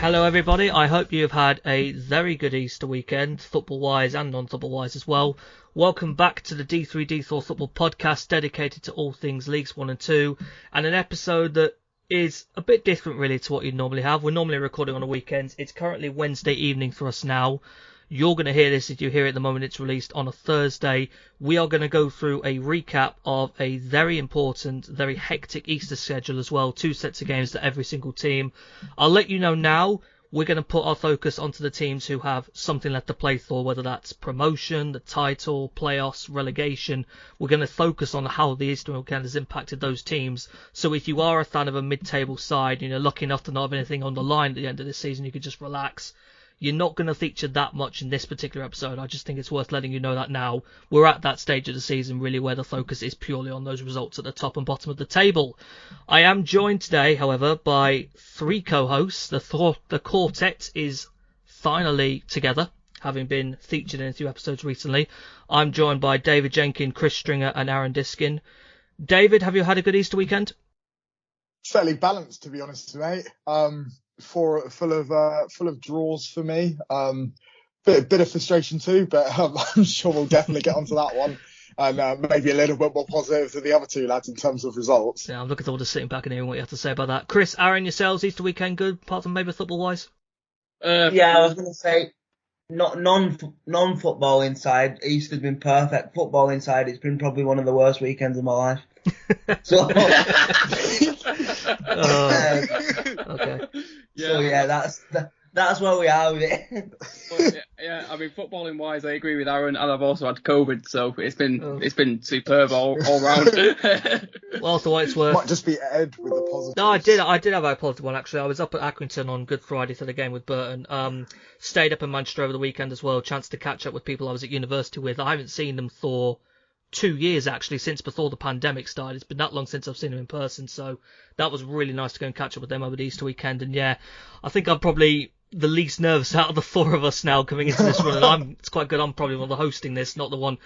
Hello everybody, I hope you've had a very good Easter weekend, football-wise and non-football-wise as well. Welcome back to the D3D4 football podcast dedicated to all things Leagues 1 and 2, and an episode that is a bit different really to what you'd normally have. We're normally recording on a weekend. It's currently Wednesday evening for us now. You're going to hear this if you hear it the moment it's released on a Thursday. We are going to go through a recap of a very important, very hectic Easter schedule as well. 2 sets of games to every single team. I'll let you know now, we're going to put our focus onto the teams who have something left to play for, whether that's promotion, the title, playoffs, relegation. We're going to focus on how the Easter weekend has impacted those teams. So if you are a fan of a mid-table side, lucky enough to not have anything on the line at the end of this season, you could just relax. You're not going to feature that much in this particular episode. I just think it's worth letting you know that now. We're at that stage of the season, really, where the focus is purely on those results at the top and bottom of the table. I am joined today, however, by 3 co-hosts. The quartet is finally together, having been featured in a few episodes recently. I'm joined by David Jenkin, Chris Stringer and Aaron Diskin. David, have you had a good Easter weekend? Fairly balanced, to be honest, mate. Full of draws for me. Bit of frustration too, but I'm sure we'll definitely get onto that one. And maybe a little bit more positive than the other 2 lads in terms of results. Yeah, I'm looking forward to sitting back and hearing what you have to say about that. Chris, Aaron, yourselves, Easter weekend good, apart from maybe football-wise? Yeah, I was going to say, not non-football inside, Easter's been perfect. Football inside, it's been probably one of the worst weekends of my life. So, okay. Yeah. So yeah, that's where we are with it. Yeah, I mean, footballing wise, I agree with Aaron, and I've also had COVID, so it's been superb all round. Well, for what it's worth, might just be Ed with the positive. No, I did have a positive one actually. I was up at Accrington on Good Friday for the game with Burton. Stayed up in Manchester over the weekend as well. Chance to catch up with people I was at university with. I haven't seen them for 2 years actually, since before the pandemic started. It's been that long since I've seen them in person, so that was really nice to go and catch up with them over the Easter weekend. And yeah, I think I'm probably the least nervous out of the 4 of us now coming into this run, and it's quite good. I'm probably one of the hosting this, not the one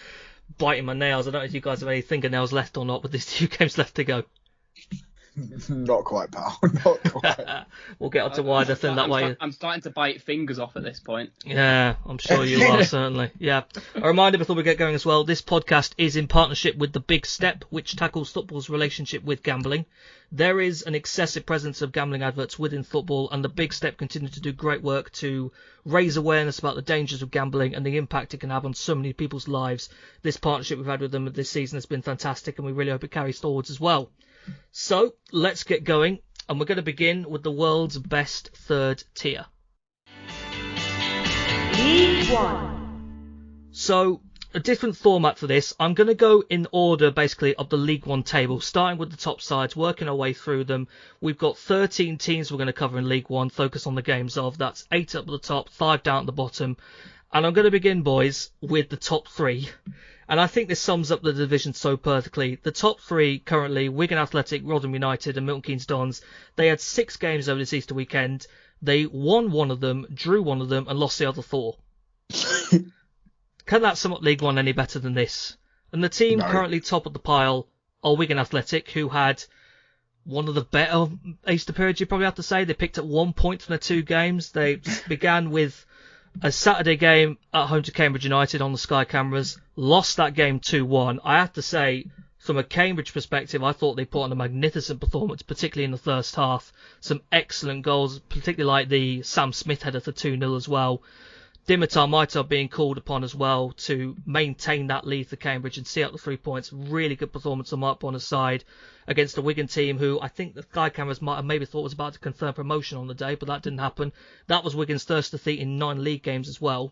biting my nails. I don't know if you guys have any fingernails left or not, but there's 2 games left to go. Not quite, pal. Not quite. We'll get on to wider than that way. I'm starting to bite fingers off at this point. Yeah, I'm sure you are, certainly. Yeah. A reminder before we get going as well, this podcast is in partnership with The Big Step, which tackles football's relationship with gambling. There is an excessive presence of gambling adverts within football, and The Big Step continues to do great work to raise awareness about the dangers of gambling and the impact it can have on so many people's lives. This partnership we've had with them this season has been fantastic, and we really hope it carries forwards as well. So, let's get going, and we're going to begin with the world's best 3rd tier. League 1. So, a different format for this. I'm going to go in order, basically, of the League 1 table, starting with the top sides, working our way through them. We've got 13 teams we're going to cover in League 1, focus on the games of. That's 8 up at the top, 5 down at the bottom. And I'm going to begin, boys, with the top 3. And I think this sums up the division so perfectly. The top 3 currently, Wigan Athletic, Oldham United and Milton Keynes Dons. They had 6 games over this Easter weekend. They won 1 of them, drew 1 of them and lost the other 4. Can that sum up League 1 any better than this? And the team currently top of the pile are Wigan Athletic, who had one of the better Easter periods, you probably have to say. They picked up 1 point from the 2 games. They began with a Saturday game at home to Cambridge United on the Sky cameras, lost that game 2-1. I have to say, from a Cambridge perspective, I thought they put on a magnificent performance, particularly in the first half. Some excellent goals, particularly like the Sam Smith header for 2-0 as well. Dimitar Maitar being called upon as well to maintain that lead for Cambridge and see out the 3 points. Really good performance on Mark Bonner's side against the Wigan team, who I think the Sky cameras might have maybe thought was about to confirm promotion on the day, but that didn't happen. That was Wigan's first defeat in 9 league games as well.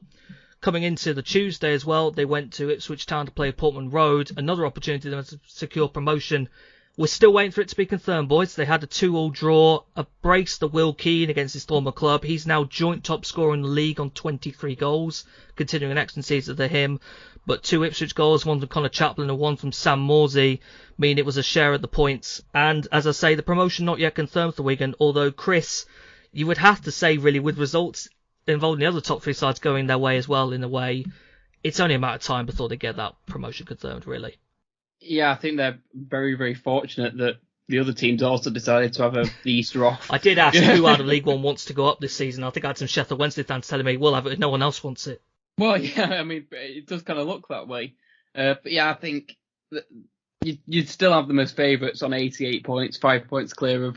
Coming into the Tuesday as well, they went to Ipswich Town to play Portman Road. Another opportunity to secure promotion. We're still waiting for it to be confirmed, boys. They had a 2-2 draw, a brace to Will Keane against his former club. He's now joint top scorer in the league on 23 goals, continuing an excellent season for him. But 2 Ipswich goals, one from Connor Chaplin and one from Sam Morsey, mean it was a share of the points. And as I say, the promotion not yet confirmed for Wigan, although Chris, you would have to say really with results involving the other top 3 sides going their way as well in a way, it's only a matter of time before they get that promotion confirmed, really. Yeah, I think they're very, very fortunate that the other teams also decided to have the Easter off. I did ask who out of League One wants to go up this season. I think I had some Sheffield Wednesday fans telling me we'll have it if no one else wants it. Well, yeah, I mean, it does kind of look that way. But yeah, I think that you'd still have them as favourites on 88 points, 5 points clear of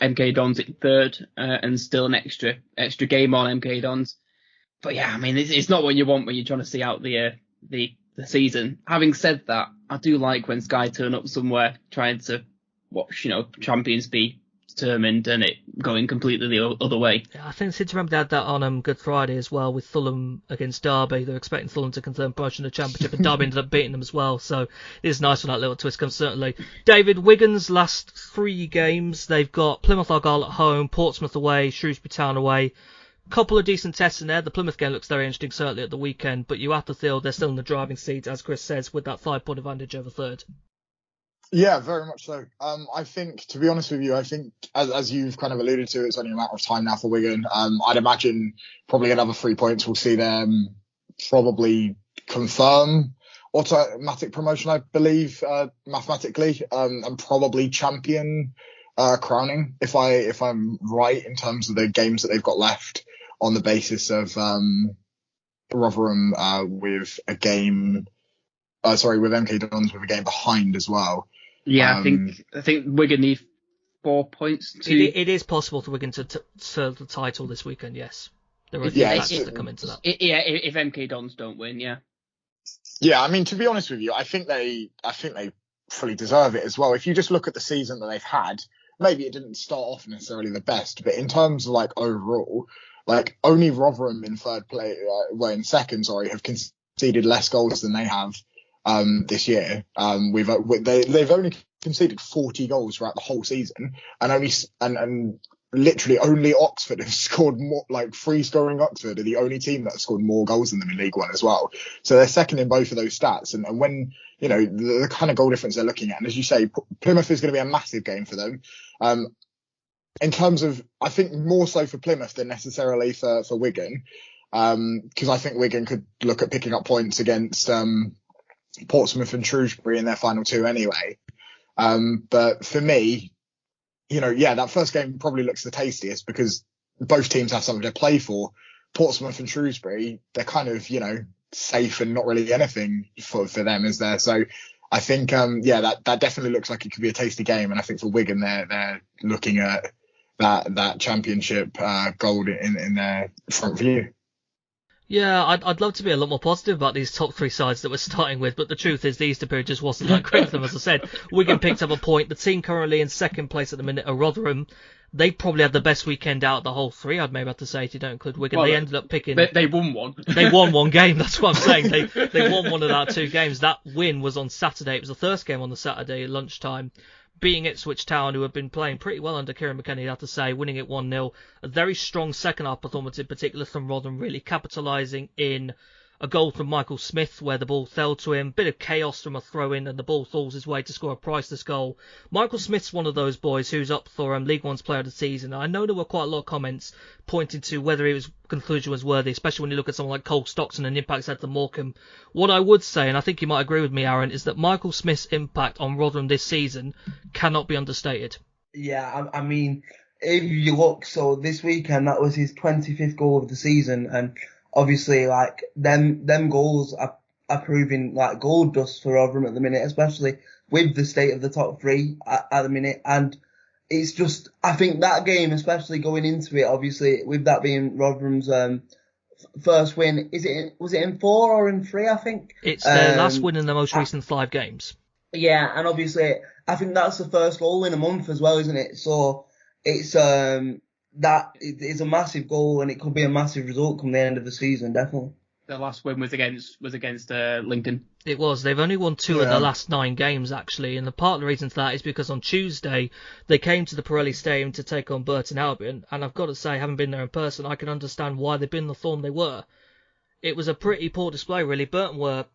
MK Dons at third, and still an extra game on MK Dons. But yeah, I mean, it's not what you want when you're trying to see out the season. Having said that, I do like when Sky turn up somewhere trying to watch, champions be determined and it going completely the other way. Yeah, I think since remember they had that on Good Friday as well with Fulham against Derby. They were expecting Fulham to confirm promotion to the Championship, and Derby ended up beating them as well. So it is nice when that little twist comes, certainly. David, Wigan's last 3 games, they've got Plymouth Argyle at home, Portsmouth away, Shrewsbury Town away. Couple of decent tests in there. The Plymouth game looks very interesting, certainly at the weekend, but you have to feel they're still in the driving seat, as Chris says, with that 5-point advantage over third. Yeah, very much so. I think, to be honest with you, I think, as you've kind of alluded to, it's only a matter of time now for Wigan. I'd imagine probably another 3 points will see them probably confirm automatic promotion, I believe, mathematically, and probably champion crowning, if I'm right in terms of the games that they've got left, on the basis of Rotherham with MK Dons with a game behind as well. Yeah, I think Wigan need 4 points. It is possible for Wigan to serve the title this weekend. Yes, there are a few factors that come into that. If MK Dons don't win, yeah. Yeah, I mean, to be honest with you, I think they fully deserve it as well. If you just look at the season that they've had, maybe it didn't start off necessarily the best, but in terms of overall, only Rotherham in second, have conceded less goals than they have this year. They've only conceded 40 goals throughout the whole season, and literally only Oxford have scored more. Free scoring Oxford are the only team that have scored more goals than them in League One as well. So they're second in both of those stats. And when the kind of goal difference they're looking at, and as you say, Plymouth is going to be a massive game for them. In terms of, I think more so for Plymouth than necessarily for Wigan, because I think Wigan could look at picking up points against Portsmouth and Shrewsbury in their final 2 anyway. But for me, that first game probably looks the tastiest because both teams have something to play for. Portsmouth and Shrewsbury, they're kind of, safe and not really anything for them, is there? So I think, that definitely looks like it could be a tasty game. And I think for Wigan, they're looking at that championship gold in their front view. Yeah, I'd love to be a lot more positive about these top 3 sides that we're starting with, but the truth is the Easter period just wasn't that great for them, as I said. Wigan picked up a point. The team currently in second place at the minute are Rotherham. They probably had the best weekend out of the whole 3, I'd maybe have to say, if you don't include Wigan. Well, they ended up picking... They won one. They won one game, that's what I'm saying. They won one of our 2 games. That win was on Saturday. It was the first game on the Saturday at lunchtime, beating Ipswich Town, who have been playing pretty well under Kieran McKenna, I'd have to say, winning it 1-0. A very strong second-half performance, in particular from Rotherham, really capitalising in a goal from Michael Smith where the ball fell to him. Bit of chaos from a throw-in and the ball falls his way to score a priceless goal. Michael Smith's one of those boys who's up for League One's Player of the Season. I know there were quite a lot of comments pointing to whether his conclusion was worthy, especially when you look at someone like Cole Stockton and the impact he's had to Morecambe. What I would say, and I think you might agree with me, Aaron, is that Michael Smith's impact on Rotherham this season cannot be understated. Yeah, I mean, if you look, so this weekend that was his 25th goal of the season, and obviously, them goals are proving like gold dust for Rotherham at the minute, especially with the state of the top 3 at the minute. And it's just, I think that game, especially going into it, obviously, with that being Rotherham's first win, was it in 4 or in 3, I think? It's their last win in the most recent 5 games. Yeah, and obviously, I think that's the first goal in a month as well, isn't it? So it's that is a massive goal, and it could be a massive result come the end of the season, definitely. The last win was against Lincoln. It was. They've only won 2 of the last 9 games, actually, and the part of the reason for that is because on Tuesday they came to the Pirelli Stadium to take on Burton Albion, and I've got to say, having been there in person, I can understand why they've been the form they were. It was a pretty poor display, really. Burton were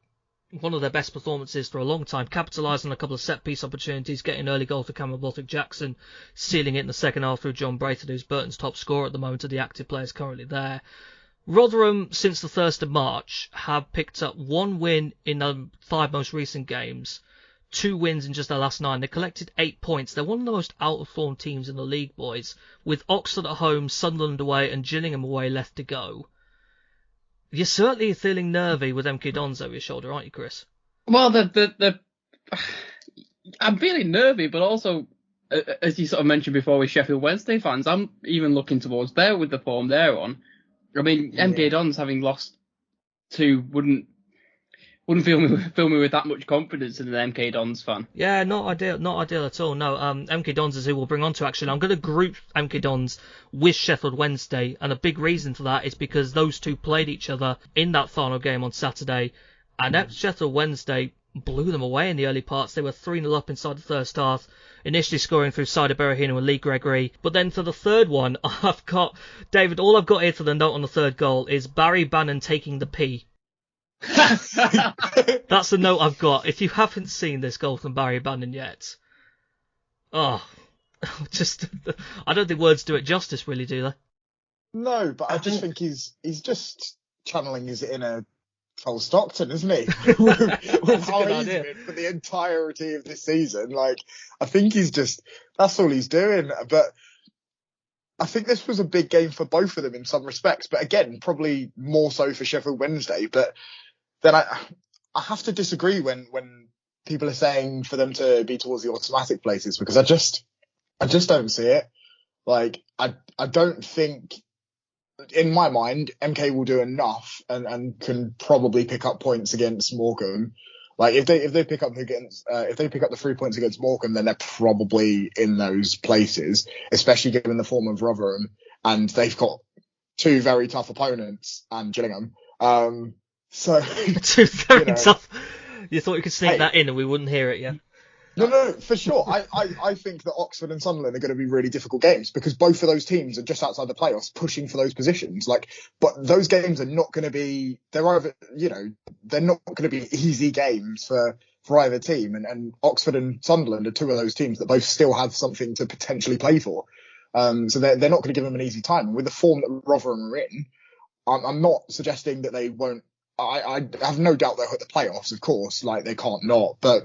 one of their best performances for a long time, capitalising on a couple of set-piece opportunities, getting an early goal for Cameron Baltic-Jackson, sealing it in the second half through John Brayton, who's Burton's top scorer at the moment of the active players currently there. Rotherham, since the 1st of March, have picked up 1 win in the 5 most recent games, 2 wins in just their last 9. They collected 8 points. They're one of the most out-of-form teams in the league, boys, with Oxford at home, Sunderland away, and Gillingham away left to go. You're certainly feeling nervy with MK Dons over your shoulder, aren't you, Chris? Well, I'm feeling nervy, but also, as you sort of mentioned before with Sheffield Wednesday fans, I'm even looking towards there with the form they're on. I mean, MK Dons having lost 2 wouldn't fill me with that much confidence in an MK Dons fan. Yeah, not ideal at all. No, MK Dons is who we'll bring on to actually. I'm going to group MK Dons with Sheffield Wednesday, and a big reason for that is because those two played each other in that final game on Saturday, and Sheffield Wednesday blew them away in the early parts. They were 3-0 up inside the first half, initially scoring through Cider Berahino and Lee Gregory. But then for the third one, David, all I've got here for the note on the third goal is Barry Bannon taking the P. That's the note I've got. If you haven't seen this goal from Barry Bannon yet, I don't think words do it justice, really, do they? No, but I just think he's just channeling his inner Cole Stockton, isn't he? with how he's been for the entirety of this season. Like, I think that's all he's doing. But I think this was a big game for both of them in some respects. But again, probably more so for Sheffield Wednesday. But then I have to disagree when people are saying for them to be towards the automatic places, because I just don't see it. Like, I don't think, in my mind, MK will do enough and can probably pick up points against Morecambe. Like, if they pick up the 3 points against Morecambe, then they're probably in those places, especially given the form of Rotherham, and they've got 2 very tough opponents and Gillingham. So 2 very tough. You thought you could sneak that in and we wouldn't hear it, yeah? No, for sure. I think that Oxford and Sunderland are going to be really difficult games, because both of those teams are just outside the playoffs, pushing for those positions. But those games are not going to be. They're not going to be easy games for either team. And Oxford and Sunderland are 2 of those teams that both still have something to potentially play for. So they're not going to give them an easy time. And with the form that Rotherham are in, I'm not suggesting that they won't. I have no doubt they'll hit the playoffs, of course. Like, they can't not, but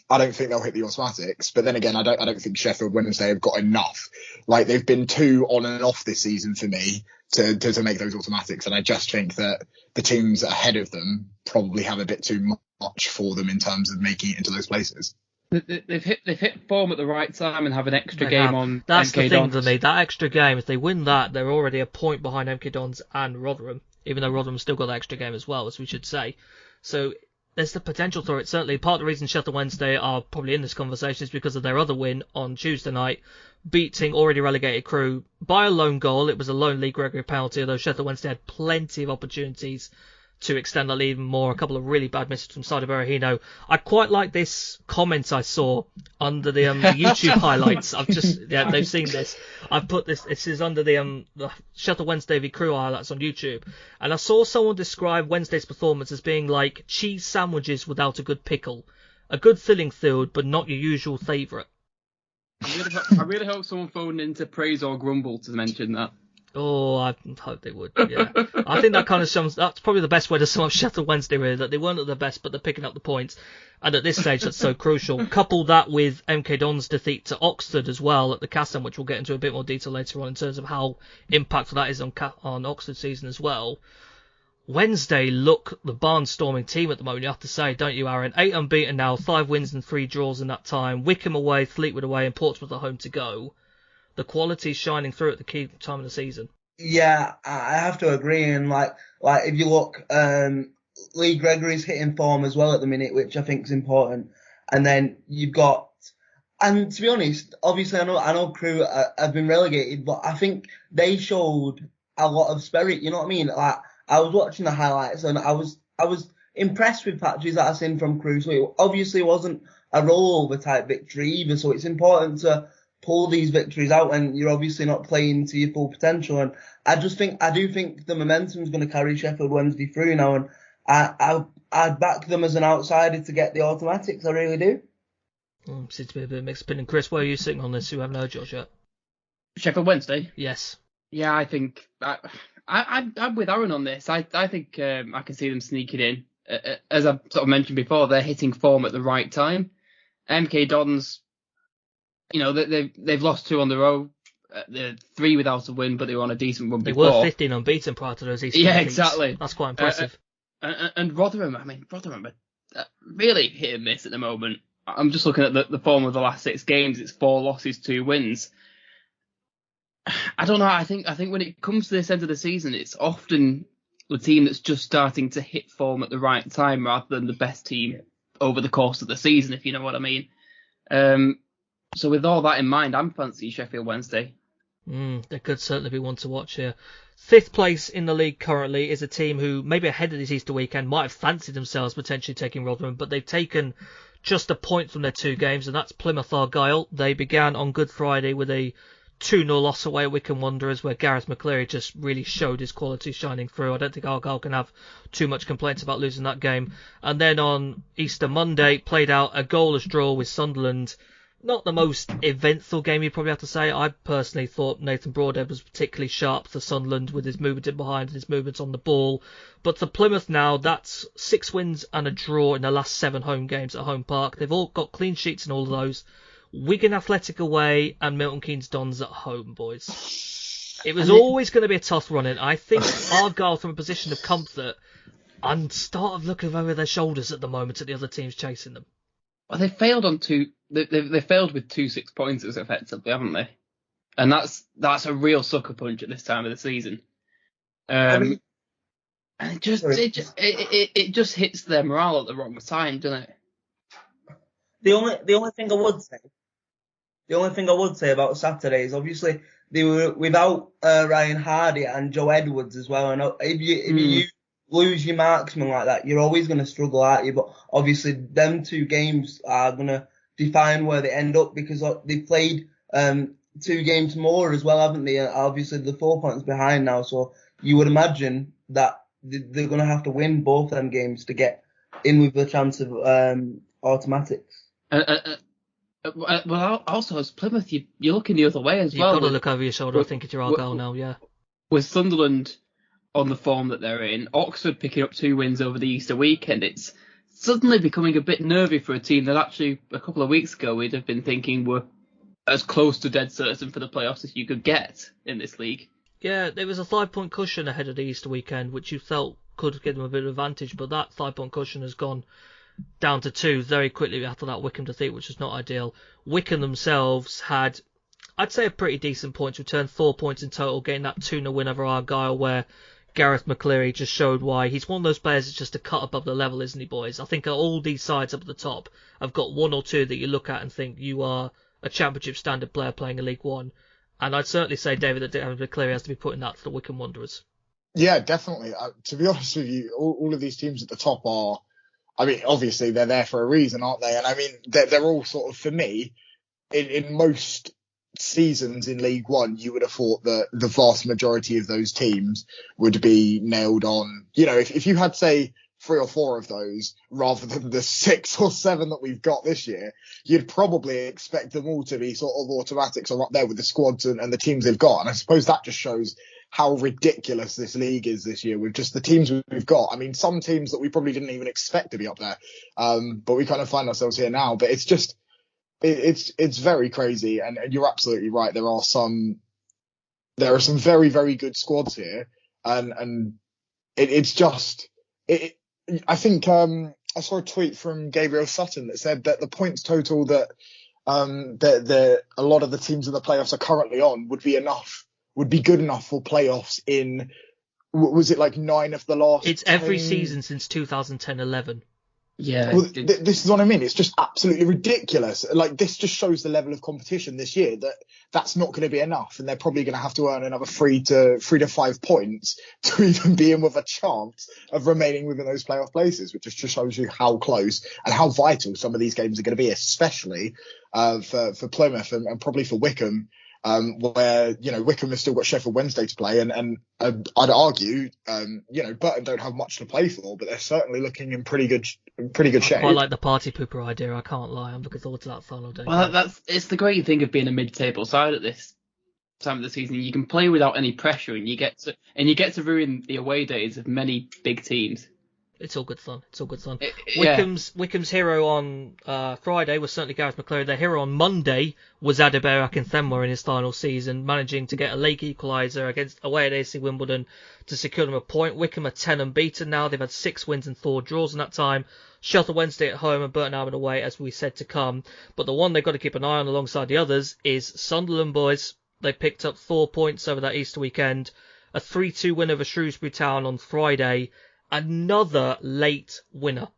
I don't think they'll hit the automatics. But then again, I don't think Sheffield Wednesday have got enough. Like, they've been 2 on and off this season for me to make those automatics. And I just think that the teams ahead of them probably have a bit too much for them in terms of making it into those places. They've hit form at the right time and have an extra game on. That's MK the thing Dons. for me. That extra game, if they win that, they're already a point behind MK Dons and Rotherham, even though Rotherham still got that extra game as well, as we should say. So there's the potential for it. Certainly, part of the reason Sheffield Wednesday are probably in this conversation is because of their other win on Tuesday night, beating already relegated Crewe by a lone goal. It was a lone Lee Gregory penalty, although Sheffield Wednesday had plenty of opportunities to extend the lead even more. A couple of really bad misses from Cider Berahino. I quite like this comment I saw under the YouTube highlights. They've seen this. I've put this. This is under the Sheffield Wednesday v Crewe highlights on YouTube, and I saw someone describe Wednesday's performance as being like cheese sandwiches without a good pickle, a good filling filled, but not your usual favourite. I really hope someone phoned in to praise or grumble to mention that. Oh, I hope they would, yeah. I think that kind of that's probably the best way to sum up Sheffield Wednesday, really, that they weren't at their best, but they're picking up the points. And at this stage, that's so crucial. Couple that with MK Dons' defeat to Oxford as well at the Castan, which we'll get into a bit more detail later on in terms of how impactful that is on Oxford's season as well. Wednesday look the barnstorming team at the moment, you have to say, don't you, Aaron? 8 unbeaten now, 5 wins and 3 draws in that time. Wycombe away, Fleetwood away, and Portsmouth at home to go. The quality shining through at the key time of the season. Yeah, I have to agree. And like if you look, Lee Gregory's hitting form as well at the minute, which I think is important. And then you've got, and to be honest, obviously I know Crewe have been relegated, but I think they showed a lot of spirit. You know what I mean? Like, I was watching the highlights and I was impressed with patches that I've seen from Crewe. So it obviously wasn't a rollover type victory either. So it's important to pull these victories out when you're obviously not playing to your full potential. And I do think the momentum is going to carry Sheffield Wednesday through now. And I'd back them as an outsider to get the automatics. I really do. Seems to be a bit of mixed opinion. Chris, where are you sitting on this? You haven't heard yours yet. Sheffield Wednesday? Yes. Yeah, I think I'm with Aaron on this. I think I can see them sneaking in. As I've sort of mentioned before, they're hitting form at the right time. MK Dons, they've lost 2 on the row. They're 3 without a win, but they were on a decent run before. They were 15 unbeaten prior to those Eastern Yeah, defeats. exactly. That's quite impressive. And Rotherham are really hit and miss at the moment. I'm just looking at the form of the last 6 games. It's 4 losses, 2 wins. I don't know. I think when it comes to this end of the season, it's often the team that's just starting to hit form at the right time rather than the best team over the course of the season, if you know what I mean. So with all that in mind, I'm fancying Sheffield Wednesday. There could certainly be one to watch here. 5th place in the league currently is a team who, maybe ahead of this Easter weekend, might have fancied themselves potentially taking Rotherham, but they've taken just a point from their 2 games, and that's Plymouth Argyle. They began on Good Friday with a 2-0 loss away at Wycombe Wanderers, where Gareth McCleary just really showed his quality shining through. I don't think Argyle can have too much complaints about losing that game. And then on Easter Monday, played out a goalless draw with Sunderland. Not the most eventful game, you'd probably have to say. I personally thought Nathan Broadhead was particularly sharp for Sunderland with his movement in behind and his movements on the ball. But for Plymouth now, that's 6 wins and a draw in the last 7 home games at home park. They've all got clean sheets in all of those. Wigan Athletic away and Milton Keynes Dons at home, boys. It was always going to be a tough run-in. I think Argyle, from a position of comfort, and start looking over their shoulders at the moment at the other teams chasing them. Well, they failed on 2. They failed with 2 6-pointers effectively, haven't they? And that's a real sucker punch at this time of the season. And it just hits their morale at the wrong time, doesn't it? The only thing I would say about Saturday is obviously they were without Ryan Hardy and Joe Edwards as well. And if you lose your marksman like that, you're always going to struggle, aren't you? But obviously, them 2 games are going to define where they end up, because they've played 2 games more as well, haven't they? Obviously, they're 4 points behind now, so you would imagine that they're going to have to win both them games to get in with the chance of automatics. Well, also as Plymouth, you're looking the other way as well. You've got to look over your shoulder. I think it's your Argyle now, yeah. With Sunderland on the form that they're in, Oxford picking up 2 wins over the Easter weekend, it's suddenly becoming a bit nervy for a team that actually a couple of weeks ago we'd have been thinking were as close to dead certain for the playoffs as you could get in this league. Yeah, there was a 5-point cushion ahead of the Easter weekend, which you felt could give them a bit of advantage, but that 5-point cushion has gone down to 2 very quickly after that Wycombe defeat, which was not ideal. Wycombe themselves had, I'd say, a pretty decent points return, 4 points in total, getting that 2-0 win over Argyle, where Gareth McCleary just showed why he's one of those players that's just a cut above the level, isn't he, boys? I think all these sides up at the top have got 1 or 2 that you look at and think you are a championship standard player playing in League One. And I'd certainly say, David, that Gareth McCleary has to be putting that to the Wycombe Wanderers. Yeah, definitely. To be honest with you, all of these teams at the top are, I mean, obviously they're there for a reason, aren't they? And I mean, they're all sort of, for me, in most seasons in League One, you would have thought that the vast majority of those teams would be nailed on. You know, if you had, say, 3 or 4 of those rather than the 6 or 7 that we've got this year, you'd probably expect them all to be sort of automatics or up there with the squads and the teams they've got. And I suppose that just shows how ridiculous this league is this year with just the teams we've got. I mean, some teams that we probably didn't even expect to be up there, but we kind of find ourselves here now. But it's just, it's very crazy, and you're absolutely right. There are some very, very good squads here, and it's just, I think I saw a tweet from Gabriel Sutton that said that the points total that a lot of the teams in the playoffs are currently on would be good enough for playoffs in, was it like 9 of the last? It's 10? every season since 2010-11. Yeah. Well, this is what I mean. It's just absolutely ridiculous. Like, this just shows the level of competition this year that's not going to be enough, and they're probably going to have to earn another 3 to 5 points to even be in with a chance of remaining within those playoff places, which just shows you how close and how vital some of these games are going to be, especially for Plymouth and probably for Wycombe. Where, you know, Wycombe has still got Sheffield Wednesday to play, and I'd argue, you know, Burton don't have much to play for, but they're certainly looking in pretty good shape. I quite like the party pooper idea, I can't lie. I'm looking forward to that final day. Well, it's the great thing of being a mid-table side at this time of the season. You can play without any pressure, and you get to ruin the away days of many big teams. It's all good fun. It's all good fun. Yeah. Wycombe's hero on Friday was certainly Gareth McClary. Their hero on Monday was Adebayo Akinfenwa in his final season, managing to get a league equaliser away at AC Wimbledon to secure them a point. Wycombe are 10 unbeaten now. They've had 6 wins and 4 draws in that time. Sheffield Wednesday at home and Burton Albion away, as we said to come. But the one they've got to keep an eye on alongside the others is Sunderland, boys. They picked up 4 points over that Easter weekend. A 3-2 win over Shrewsbury Town on Friday. Another late winner.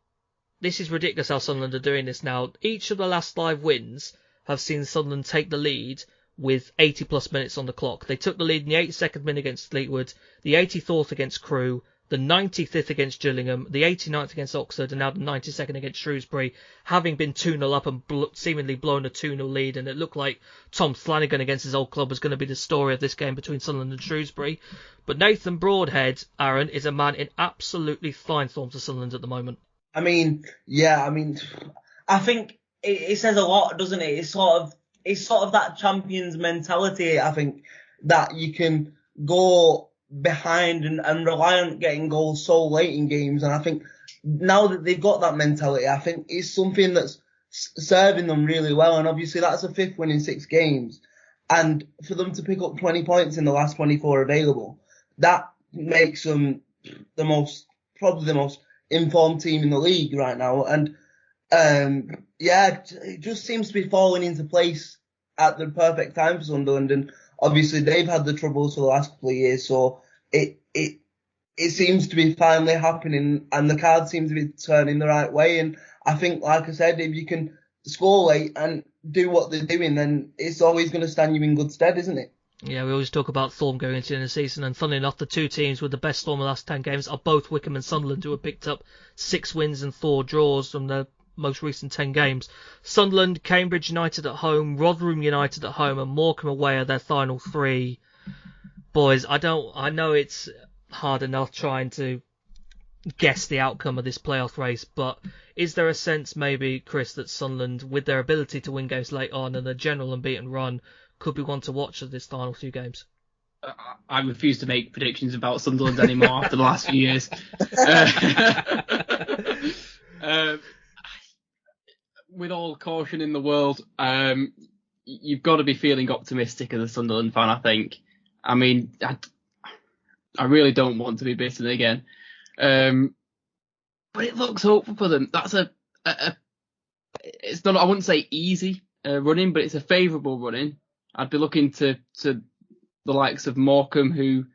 This is ridiculous how Sunderland are doing this now. Each of the last 5 wins have seen Sunderland take the lead with 80 plus minutes on the clock. They took the lead in the 82nd minute against Fleetwood, the 84th against Crewe, the 95th against Gillingham, the 89th against Oxford, and now the 92nd against Shrewsbury, having been 2-0 up and seemingly blown a 2-0 lead. And it looked like Tom Flanagan against his old club was going to be the story of this game between Sunderland and Shrewsbury. But Nathan Broadhead, Aaron, is a man in absolutely fine form for Sunderland at the moment. I think it says a lot, doesn't it? It's sort of that champions mentality, I think, that you can go behind and rely on getting goals so late in games. And I think now that they've got that mentality, I think it's something that's serving them really well. And obviously that's a 5th win in 6 games. And for them to pick up 20 points in the last 24 available, that makes them probably the most informed team in the league right now. And it just seems to be falling into place at the perfect time for Sunderland. And obviously they've had the troubles for the last couple of years, so it seems to be finally happening, and the cards seem to be turning the right way. And I think, like I said, if you can score late and do what they're doing, then it's always going to stand you in good stead, isn't it? Yeah, we always talk about form going into the season, and funnily enough, the 2 teams with the best form in the last 10 games are both Wycombe and Sunderland, who have picked up 6 wins and 4 draws from the most recent 10 games. Sunderland, Cambridge United at home, Rotherham United at home, and Morecambe away are their final 3. Boys, I know it's hard enough trying to guess the outcome of this playoff race, but is there a sense maybe, Chris, that Sunderland, with their ability to win games late on and a general unbeaten run, could be one to watch at this final 2 games? I refuse to make predictions about Sunderland anymore after the last few years. With all caution in the world, you've got to be feeling optimistic as a Sunderland fan, I think. I mean, I really don't want to be bitten again. But it looks hopeful for them. That's it's not, I wouldn't say easy running, but it's a favourable running. I'd be looking to the likes of Morecambe, who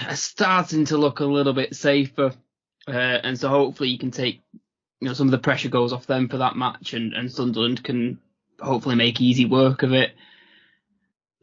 are starting to look a little bit safer. And so hopefully you can take some of the pressure goes off them for that match, and Sunderland can hopefully make easy work of it.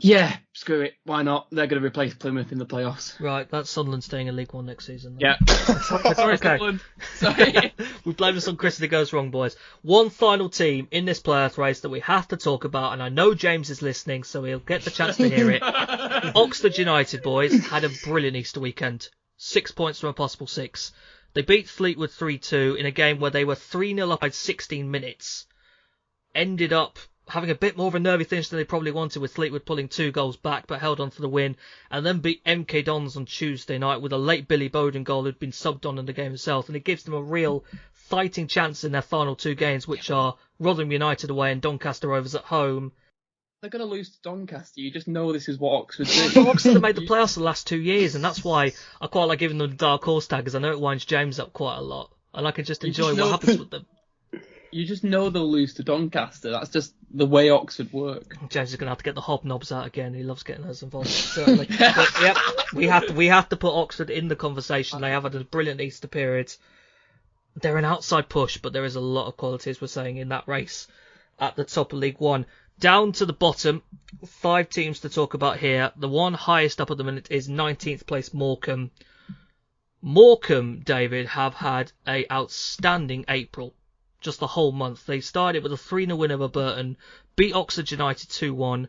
Yeah, screw it. Why not? They're going to replace Plymouth in the playoffs. Right, that's Sunderland staying in League One next season. Yeah. Sorry, Sunderland. Sorry. We blame this on Chris if it goes wrong, boys. One final team in this playoff race that we have to talk about, and I know James is listening, so he'll get the chance to hear it. Oxford United, boys, had a brilliant Easter weekend. 6 points from a possible 6. They beat Fleetwood 3-2 in a game where they were 3-0 up at 16 minutes. Ended up having a bit more of a nervy finish than they probably wanted, with Fleetwood pulling 2 goals back, but held on for the win, and then beat MK Dons on Tuesday night with a late Billy Bowden goal who'd been subbed on in the game himself, and it gives them a real fighting chance in their final 2 games, which are Rotherham United away and Doncaster Rovers at home. They're going to lose to Doncaster. You just know this is what Oxford do. Oxford have made the playoffs the last 2 years, and that's why I quite like giving them the dark horse tag, because I know it winds James up quite a lot, and I can just enjoy what happens with them. You just know they'll lose to Doncaster. That's just the way Oxford work. James is going to have to get the hobnobs out again. He loves getting us involved, certainly. But, yep, we have to put Oxford in the conversation. They have had a brilliant Easter period. They're an outside push, but there is a lot of quality, as we're saying, in that race at the top of League One. Down to the bottom, 5 teams to talk about here. The one highest up at the minute is 19th place Morecambe. Morecambe, David, have had an outstanding April. Just the whole month. They started with a 3-0 win over Burton, beat Oxford United 2-1,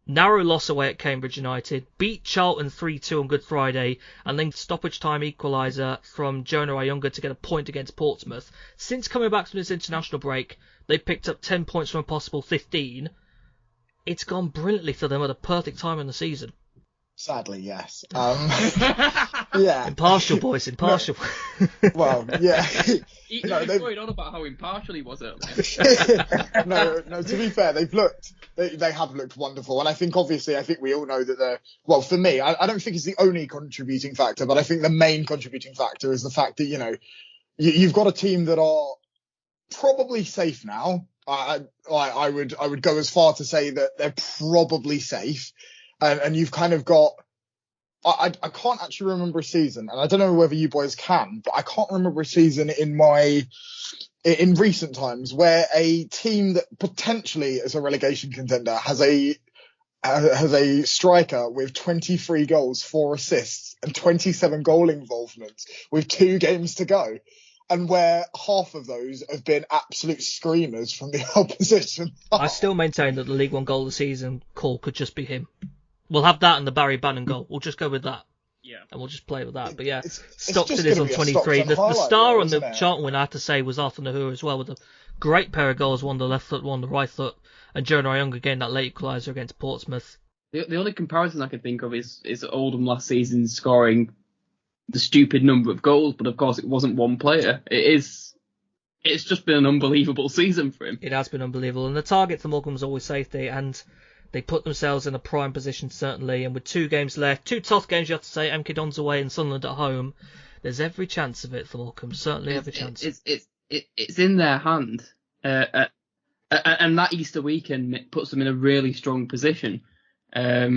narrow loss away at Cambridge United, beat Charlton 3-2 on Good Friday, and then stoppage time equaliser from Jonah Ayunga to get a point against Portsmouth. Since coming back from this international break, they picked up 10 points from a possible 15. It's gone brilliantly for them at a perfect time in the season. Sadly, yes. Yeah. Impartial, boys, impartial. Well, yeah. He No, was they've- going on about how impartial he was earlier. no. To be fair, they have looked wonderful, and I think we all know that for me, I don't think it's the only contributing factor, but I think the main contributing factor is the fact that you've got a team that are probably safe now. I would go as far to say that they're probably safe, and you've kind of got. I can't actually remember a season, and I don't know whether you boys can, but I can't remember a season in recent times where a team that potentially is a relegation contender has a striker with 23 goals, 4 assists, and 27 goal involvements with 2 games to go, and where half of those have been absolute screamers from the opposition. I still maintain that the League One goal of the season call could just be him. We'll have that and the Barry Bannon goal. We'll just go with that. Yeah. And we'll just play with that. But yeah, It's Stockton just is gonna on be a 23. Stockton The highlight star reel, on the isn't it? Charlton win, I have to say, was Arthur Nahur as well, with a great pair of goals, one on the left foot, one on the right foot, and Jonah Young again, that late equaliser against Portsmouth. The only comparison I can think of is Oldham last season scoring the stupid number of goals, but of course it wasn't one player. It's just been an unbelievable season for him. It has been unbelievable, and the target for Morecambe was always safety, and they put themselves in a prime position, certainly, and with 2 games left, 2 tough games, you have to say, MK Dons away and Sunderland at home, there's every chance of it for Morecambe, certainly every chance. It's in their hand, and that Easter weekend puts them in a really strong position. I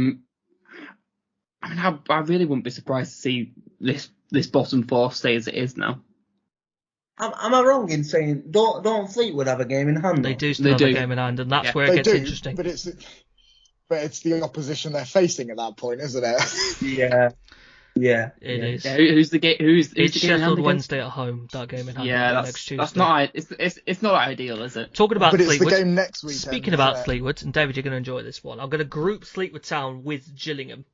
really wouldn't be surprised to see this bottom 4 stay as it is now. Am I wrong in saying don't Fleetwood have a game in hand? They do still have a game in hand, and that's where it gets interesting. But it's the opposition they're facing at that point, isn't it? Yeah. It is. Yeah, who's the game? Who's It's the game in hand Sheffield against? Wednesday at home. That game in hand. Next Tuesday. That's not. It's not ideal, is it? Talking about But it's Fleetwood. the game next weekend. Speaking about Fleetwood, and David, you're going to enjoy this one. I'm going to group Fleetwood Town with Gillingham.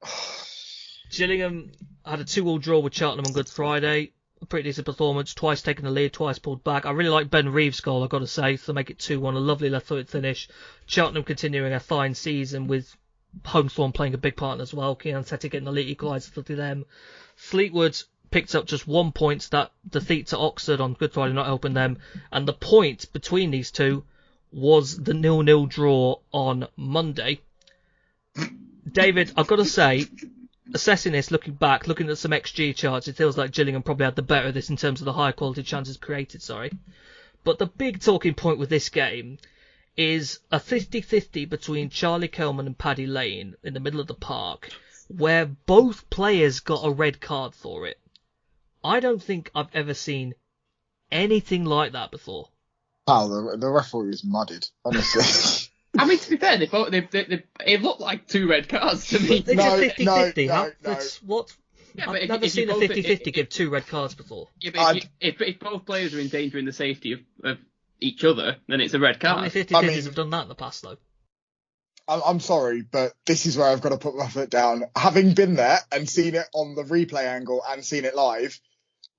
Gillingham had a 2-2 draw with Cheltenham on Good Friday. A pretty decent performance. Twice taken the lead, twice pulled back. I really like Ben Reeves' goal, I've got to say, to make it 2-1. A lovely left-footed finish. Cheltenham continuing a fine season with Holmesthorne playing a big part as well. Keane Teti getting the late equaliser to them. Fleetwood picked up just 1 point. That defeat to Oxford on Good Friday not helping them. And the point between these two was the 0-0 draw on Monday. David, I've got to say, assessing this, looking back, looking at some XG charts, it feels like Gillingham probably had the better of this in terms of the higher quality chances created, But the big talking point with this game is a 50-50 between Charlie Kelman and Paddy Lane in the middle of the park, where both players got a red card for it. I don't think I've ever seen anything like that before. Oh, the referee was mudded, honestly. I mean, to be fair, it looked like 2 red cards to me. It's a 50-50. No. That's what? Yeah, I've never seen a 50-50 give 2 red cards before. Yeah, but if both players are endangering the safety of each other, then it's a red card. How many 50-50s have done that in the past, though? I'm sorry, but this is where I've got to put my foot down. Having been there and seen it on the replay angle and seen it live,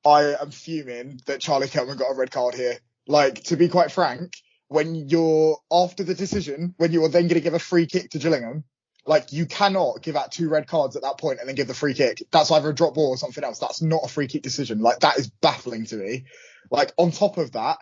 I am fuming that Charlie Kelman got a red card here. Like, to be quite frank, when you're after the decision, when you are then going to give a free kick to Gillingham, like, you cannot give out 2 red cards at that point and then give the free kick. That's either a drop ball or something else. That's not a free kick decision. Like, that is baffling to me. Like, on top of that,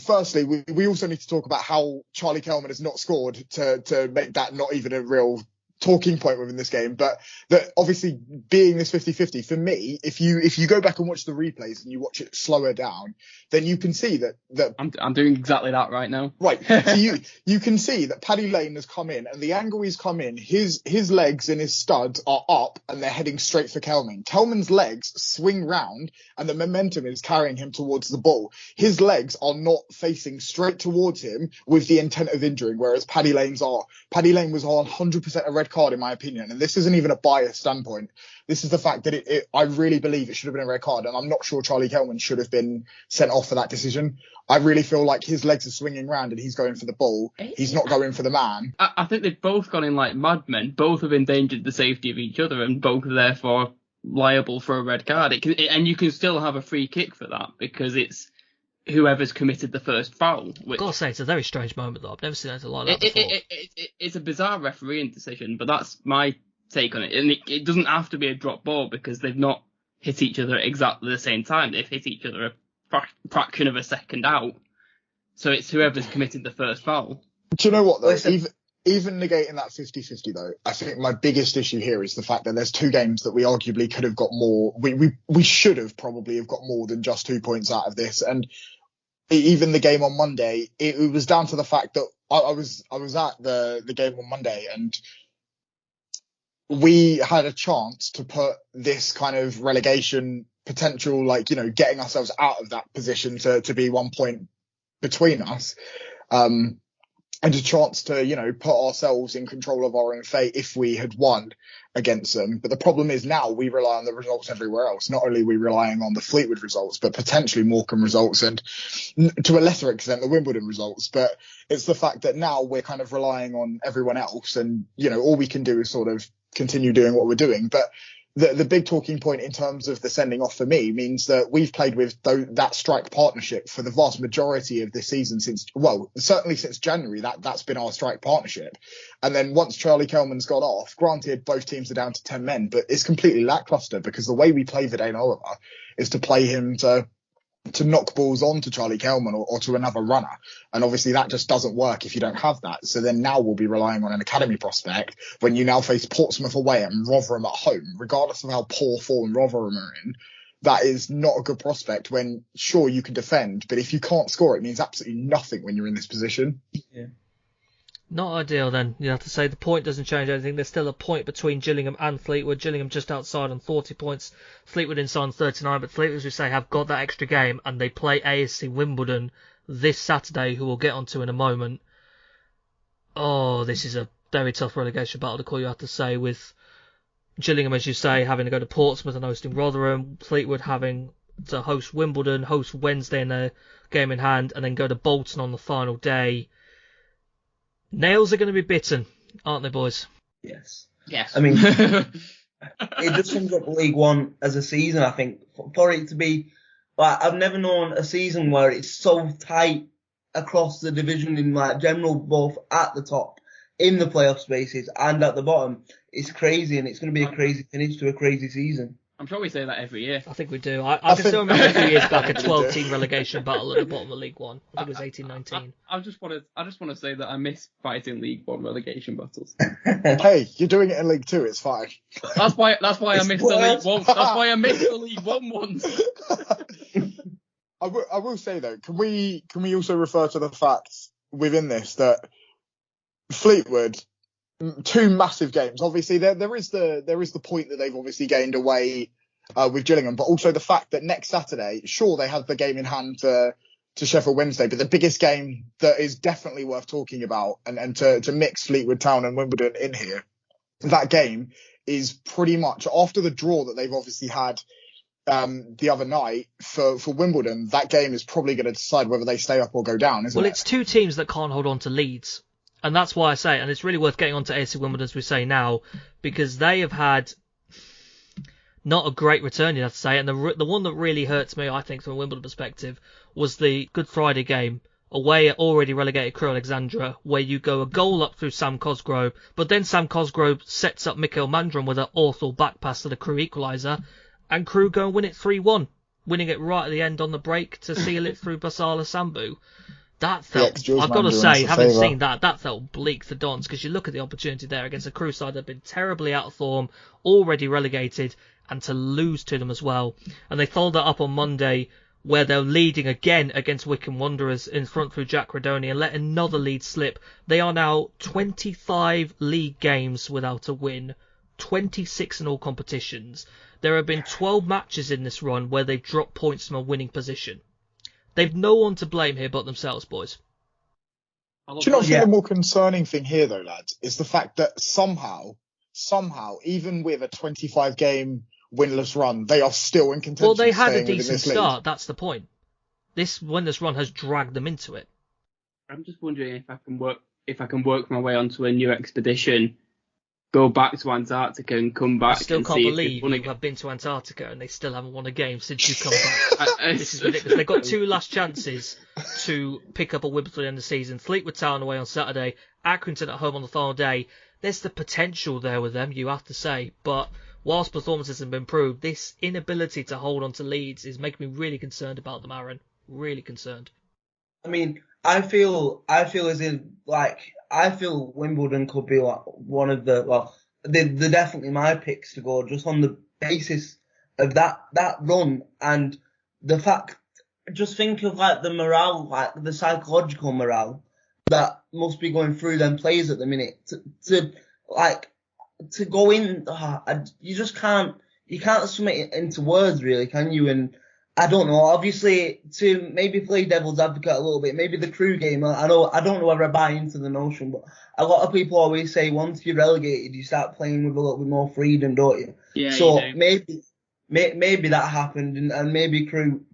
firstly, we also need to talk about how Charlie Kelman has not scored to make that not even a real talking point within this game. But that obviously being this 50-50, for me, if you go back and watch the replays and you watch it slower down, then you can see that I'm doing exactly that right now. Right. So you can see that Paddy Lane has come in, and the angle he's come in, his legs and his studs are up and they're heading straight for Kelman. Kelman's legs swing round and the momentum is carrying him towards the ball. His legs are not facing straight towards him with the intent of injuring, whereas Paddy Lane's are. Paddy Lane was on 100% a red card, in my opinion, and this isn't even a biased standpoint. This is the fact that I really believe it should have been a red card, and I'm not sure Charlie Kelman should have been sent off for that decision. I really feel like his legs are swinging round and he's going for the ball. He's not going for the man. I think they've both gone in like madmen. Both have endangered the safety of each other, and both are therefore liable for a red card. And you can still have a free kick for that because it's whoever's committed the first foul. I've got to say, it's a very strange moment, though. I've never seen anything like that before. It's a bizarre refereeing decision, but that's my take on it. And it doesn't have to be a drop ball because they've not hit each other at exactly the same time. They've hit each other a fraction of a second out. So it's whoever's committed the first foul. Do you know what, though? Even negating that 50-50, though, I think my biggest issue here is the fact that there's 2 games that we arguably could have got more. We should have probably have got more than just 2 points out of this. And even the game on Monday, it was down to the fact that I was at the game on Monday, and we had a chance to put this kind of relegation potential, like, you know, getting ourselves out of that position to be 1 point between us, and a chance to, you know, put ourselves in control of our own fate if we had won against them. But the problem is now we rely on the results everywhere else. Not only are we relying on the Fleetwood results, but potentially Morecambe results, and to a lesser extent the Wimbledon results. But it's the fact that now we're kind of relying on everyone else, and, you know, all we can do is sort of continue doing what we're doing. But the big talking point in terms of the sending off for me means that we've played with that strike partnership for the vast majority of this season certainly since January. That's been our strike partnership. And then once Charlie Kelman's gone off, granted both teams are down to 10 men, but it's completely lackluster because the way we play Vidane Oliver is to play him to knock balls on to Charlie Kelman or to another runner. And obviously that just doesn't work if you don't have that. So then now we'll be relying on an academy prospect when you now face Portsmouth away and Rotherham at home, regardless of how poor form Rotherham are in. That is not a good prospect when, sure, you can defend, but if you can't score, it means absolutely nothing when you're in this position. Yeah. Not ideal then. You have to say the point doesn't change anything. There's still a point between Gillingham and Fleetwood. Gillingham just outside on 40 points. Fleetwood inside on 39. But Fleetwood, as we say, have got that extra game, and they play ASC Wimbledon this Saturday, who we'll get onto in a moment. Oh, this is a very tough relegation battle to call, you have to say, with Gillingham, as you say, having to go to Portsmouth and hosting Rotherham. Fleetwood having to host Wimbledon, host Wednesday in a game in hand, and then go to Bolton on the final day. Nails are going to be bitten, aren't they, boys? Yes. Yes. I mean, it just sums up League One as a season, I think. For it to be, like, I've never known a season where it's so tight across the division in, like, general, both at the top, in the playoff spaces, and at the bottom. It's crazy, and it's going to be a crazy finish to a crazy season. I'm sure we say that every year. I think we do. I can still remember a few years back a 12-team relegation battle at the bottom of League One. I think it was 18-19. I just want to say that I miss fighting League One relegation battles. Hey, you're doing it in League Two. It's fine. That's why I missed the League One. That's why I missed the League One ones. I will say though, can we also refer to the fact within this that Fleetwood, 2 massive games. Obviously, there is the point that they've obviously gained away with Gillingham, but also the fact that next Saturday, sure, they have the game in hand to Sheffield Wednesday, but the biggest game that is definitely worth talking about, and to mix Fleetwood Town and Wimbledon in here, that game is pretty much after the draw that they've obviously had the other night for Wimbledon. That game is probably going to decide whether they stay up or go down, isn't it? Well, it's 2 teams that can't hold on to leads. And that's why I say, and it's really worth getting onto AFC Wimbledon, as we say now, because they have had not a great return, you have to say. And the one that really hurts me, I think, from a Wimbledon perspective, was the Good Friday game away at already relegated Crewe Alexandra, where you go a goal up through Sam Cosgrove, but then Sam Cosgrove sets up Mikhail Mandron with an awful back pass to the Crewe equaliser, and Crewe go and win it 3-1, winning it right at the end on the break to seal it through Basala Sambu. That felt, I've got to say, having seen that felt bleak for Dons, because you look at the opportunity there against a Crewe side that have been terribly out of form, already relegated, and to lose to them as well. And they followed that up on Monday, where they're leading again against Wycombe Wanderers in front through Jack Redoni, and let another lead slip. They are now 25 league games without a win, 26 in all competitions. There have been 12 matches in this run where they've dropped points from a winning position. They've no one to blame here but themselves, boys. Do you not think the more concerning thing here, though, lads, is the fact that somehow, even with a 25-game winless run, they are still in contention. Well, they had a decent start. That's the point. This winless run has dragged them into it. I'm just wondering if I can work my way onto a new expedition, go back to Antarctica and come back. I still and can't see believe you have been to Antarctica and they still haven't won a game since you come back. This is ridiculous. They've got 2 last chances to pick up a win for the end of the season. Fleetwood Town away on Saturday, Accrington at home on the final day. there's the potential there with them, you have to say. But whilst performances have improved, this inability to hold on to leads is making me really concerned about them, Aaron. Really concerned. I mean, I feel as in, like, I feel Wimbledon could be like one of the, well, they're definitely my picks to go, just on the basis of that run and the fact, just think of like the morale, like the psychological morale that must be going through them players at the minute to go in. You just can't sum it into words, really, can you? And I don't know. Obviously, to maybe play devil's advocate a little bit, maybe the crew game. I don't know whether I buy into the notion, but a lot of people always say once you're relegated, you start playing with a little bit more freedom, don't you? Yeah. So you do. maybe that happened, and maybe crew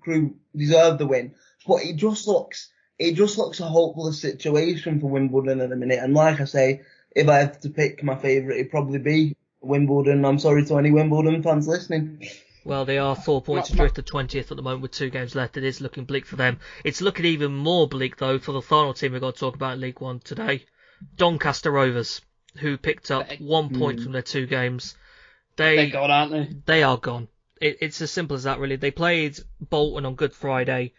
deserved the win. But it just looks a hopeless situation for Wimbledon at the minute. And like I say, if I had to pick my favourite, it'd probably be Wimbledon. I'm sorry to any Wimbledon fans listening. Well, they are 4 points adrift of 20th at the moment with 2 games left. It is looking bleak for them. It's looking even more bleak, though, for the final team we've got to talk about in League One today. Doncaster Rovers, who picked up 1 point from their 2 games. They're gone, aren't they? They are gone. It's as simple as that, really. They played Bolton on Good Friday,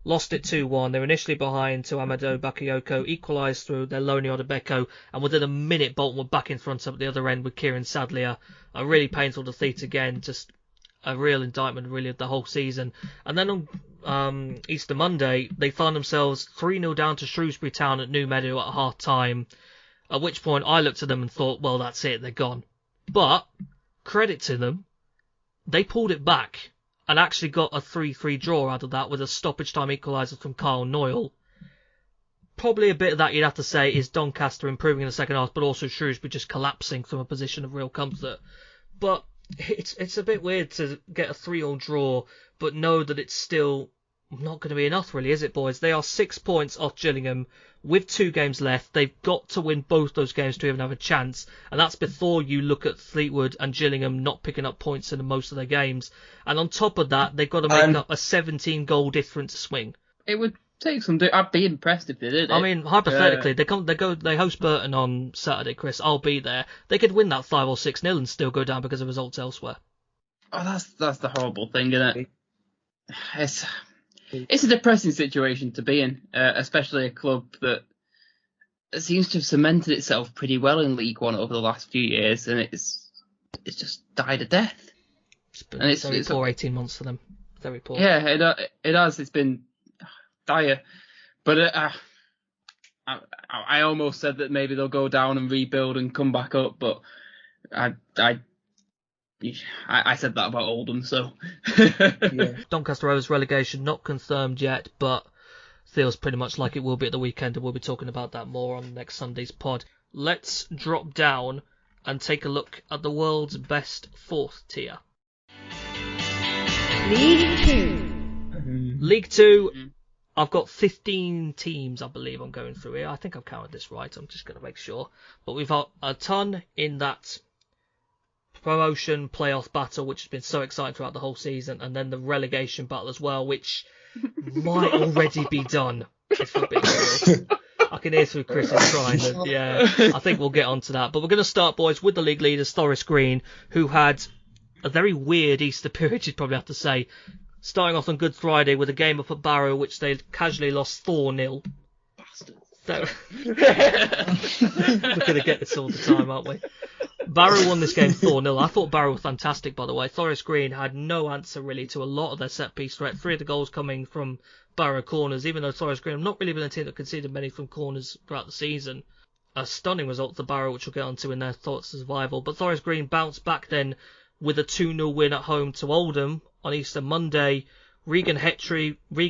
lost it 2-1. They were initially behind to Amadou Bakayoko, equalised through their Loney Odebeko, and within a minute Bolton were back in front up at the other end with Kieran Sadlier. A really painful defeat again, just a real indictment really of the whole season. And then on Easter Monday, they found themselves 3-0 down to Shrewsbury Town at New Meadow at half time, at which point I looked at them and thought, well, that's it, they're gone. But credit to them, they pulled it back and actually got a 3-3 draw out of that with a stoppage time equaliser from Carl Noyle. Probably a bit of that you'd have to say is Doncaster improving in the second half, but also Shrewsbury just collapsing from a position of real comfort. But it's a bit weird to get a 3-3 draw, but know that it's still not going to be enough, really, is it, boys? They are 6 points off Gillingham with 2 games left. They've got to win both those games to even have a chance, and that's before you look at Fleetwood and Gillingham not picking up points in most of their games. And on top of that, they've got to make up a 17-goal difference swing. It would take some. I'd be impressed if they did it. I mean, hypothetically, they host Burton on Saturday, Chris. I'll be there. They could win that 5 or 6-0 and still go down because of results elsewhere. Oh, that's the horrible thing, isn't it? It's a depressing situation to be in, especially a club that seems to have cemented itself pretty well in League One over the last few years, and it's just died a death. It's very poor 18 months for them. Very poor. Yeah, it has. It's been dire. But I almost said that maybe they'll go down and rebuild and come back up, but I said that about Oldham, so. Yeah. Doncaster Rovers relegation not confirmed yet, but feels pretty much like it will be at the weekend, and we'll be talking about that more on next Sunday's pod. Let's drop down and take a look at the world's best 4th tier. League 2. League 2. I've got 15 teams, I believe I'm going through here. I think I've counted this right. I'm just going to make sure. But we've got a ton in that promotion playoff battle, which has been so exciting throughout the whole season, and then the relegation battle as well, which might already be done. If we're being real. I can hear through Chris's crying. Yeah, I think we'll get onto that. But we're going to start, boys, with the league leaders, Forest Green, who had a very weird Easter period, you'd probably have to say. Starting off on Good Friday with a game up at Barrow, which they casually lost 4-0. Bastards. We're going to get this all the time, aren't we? Barrow won this game 4-0. I thought Barrow were fantastic, by the way. Forest Green had no answer, really, to a lot of their set-piece threat. 3 of the goals coming from Barrow corners, even though Forest Green have not really been a team that conceded many from corners throughout the season. A stunning result for Barrow, which we'll get onto in their thoughts of survival. But Forest Green bounced back then with a 2-0 win at home to Oldham on Easter Monday. Regan Hendry with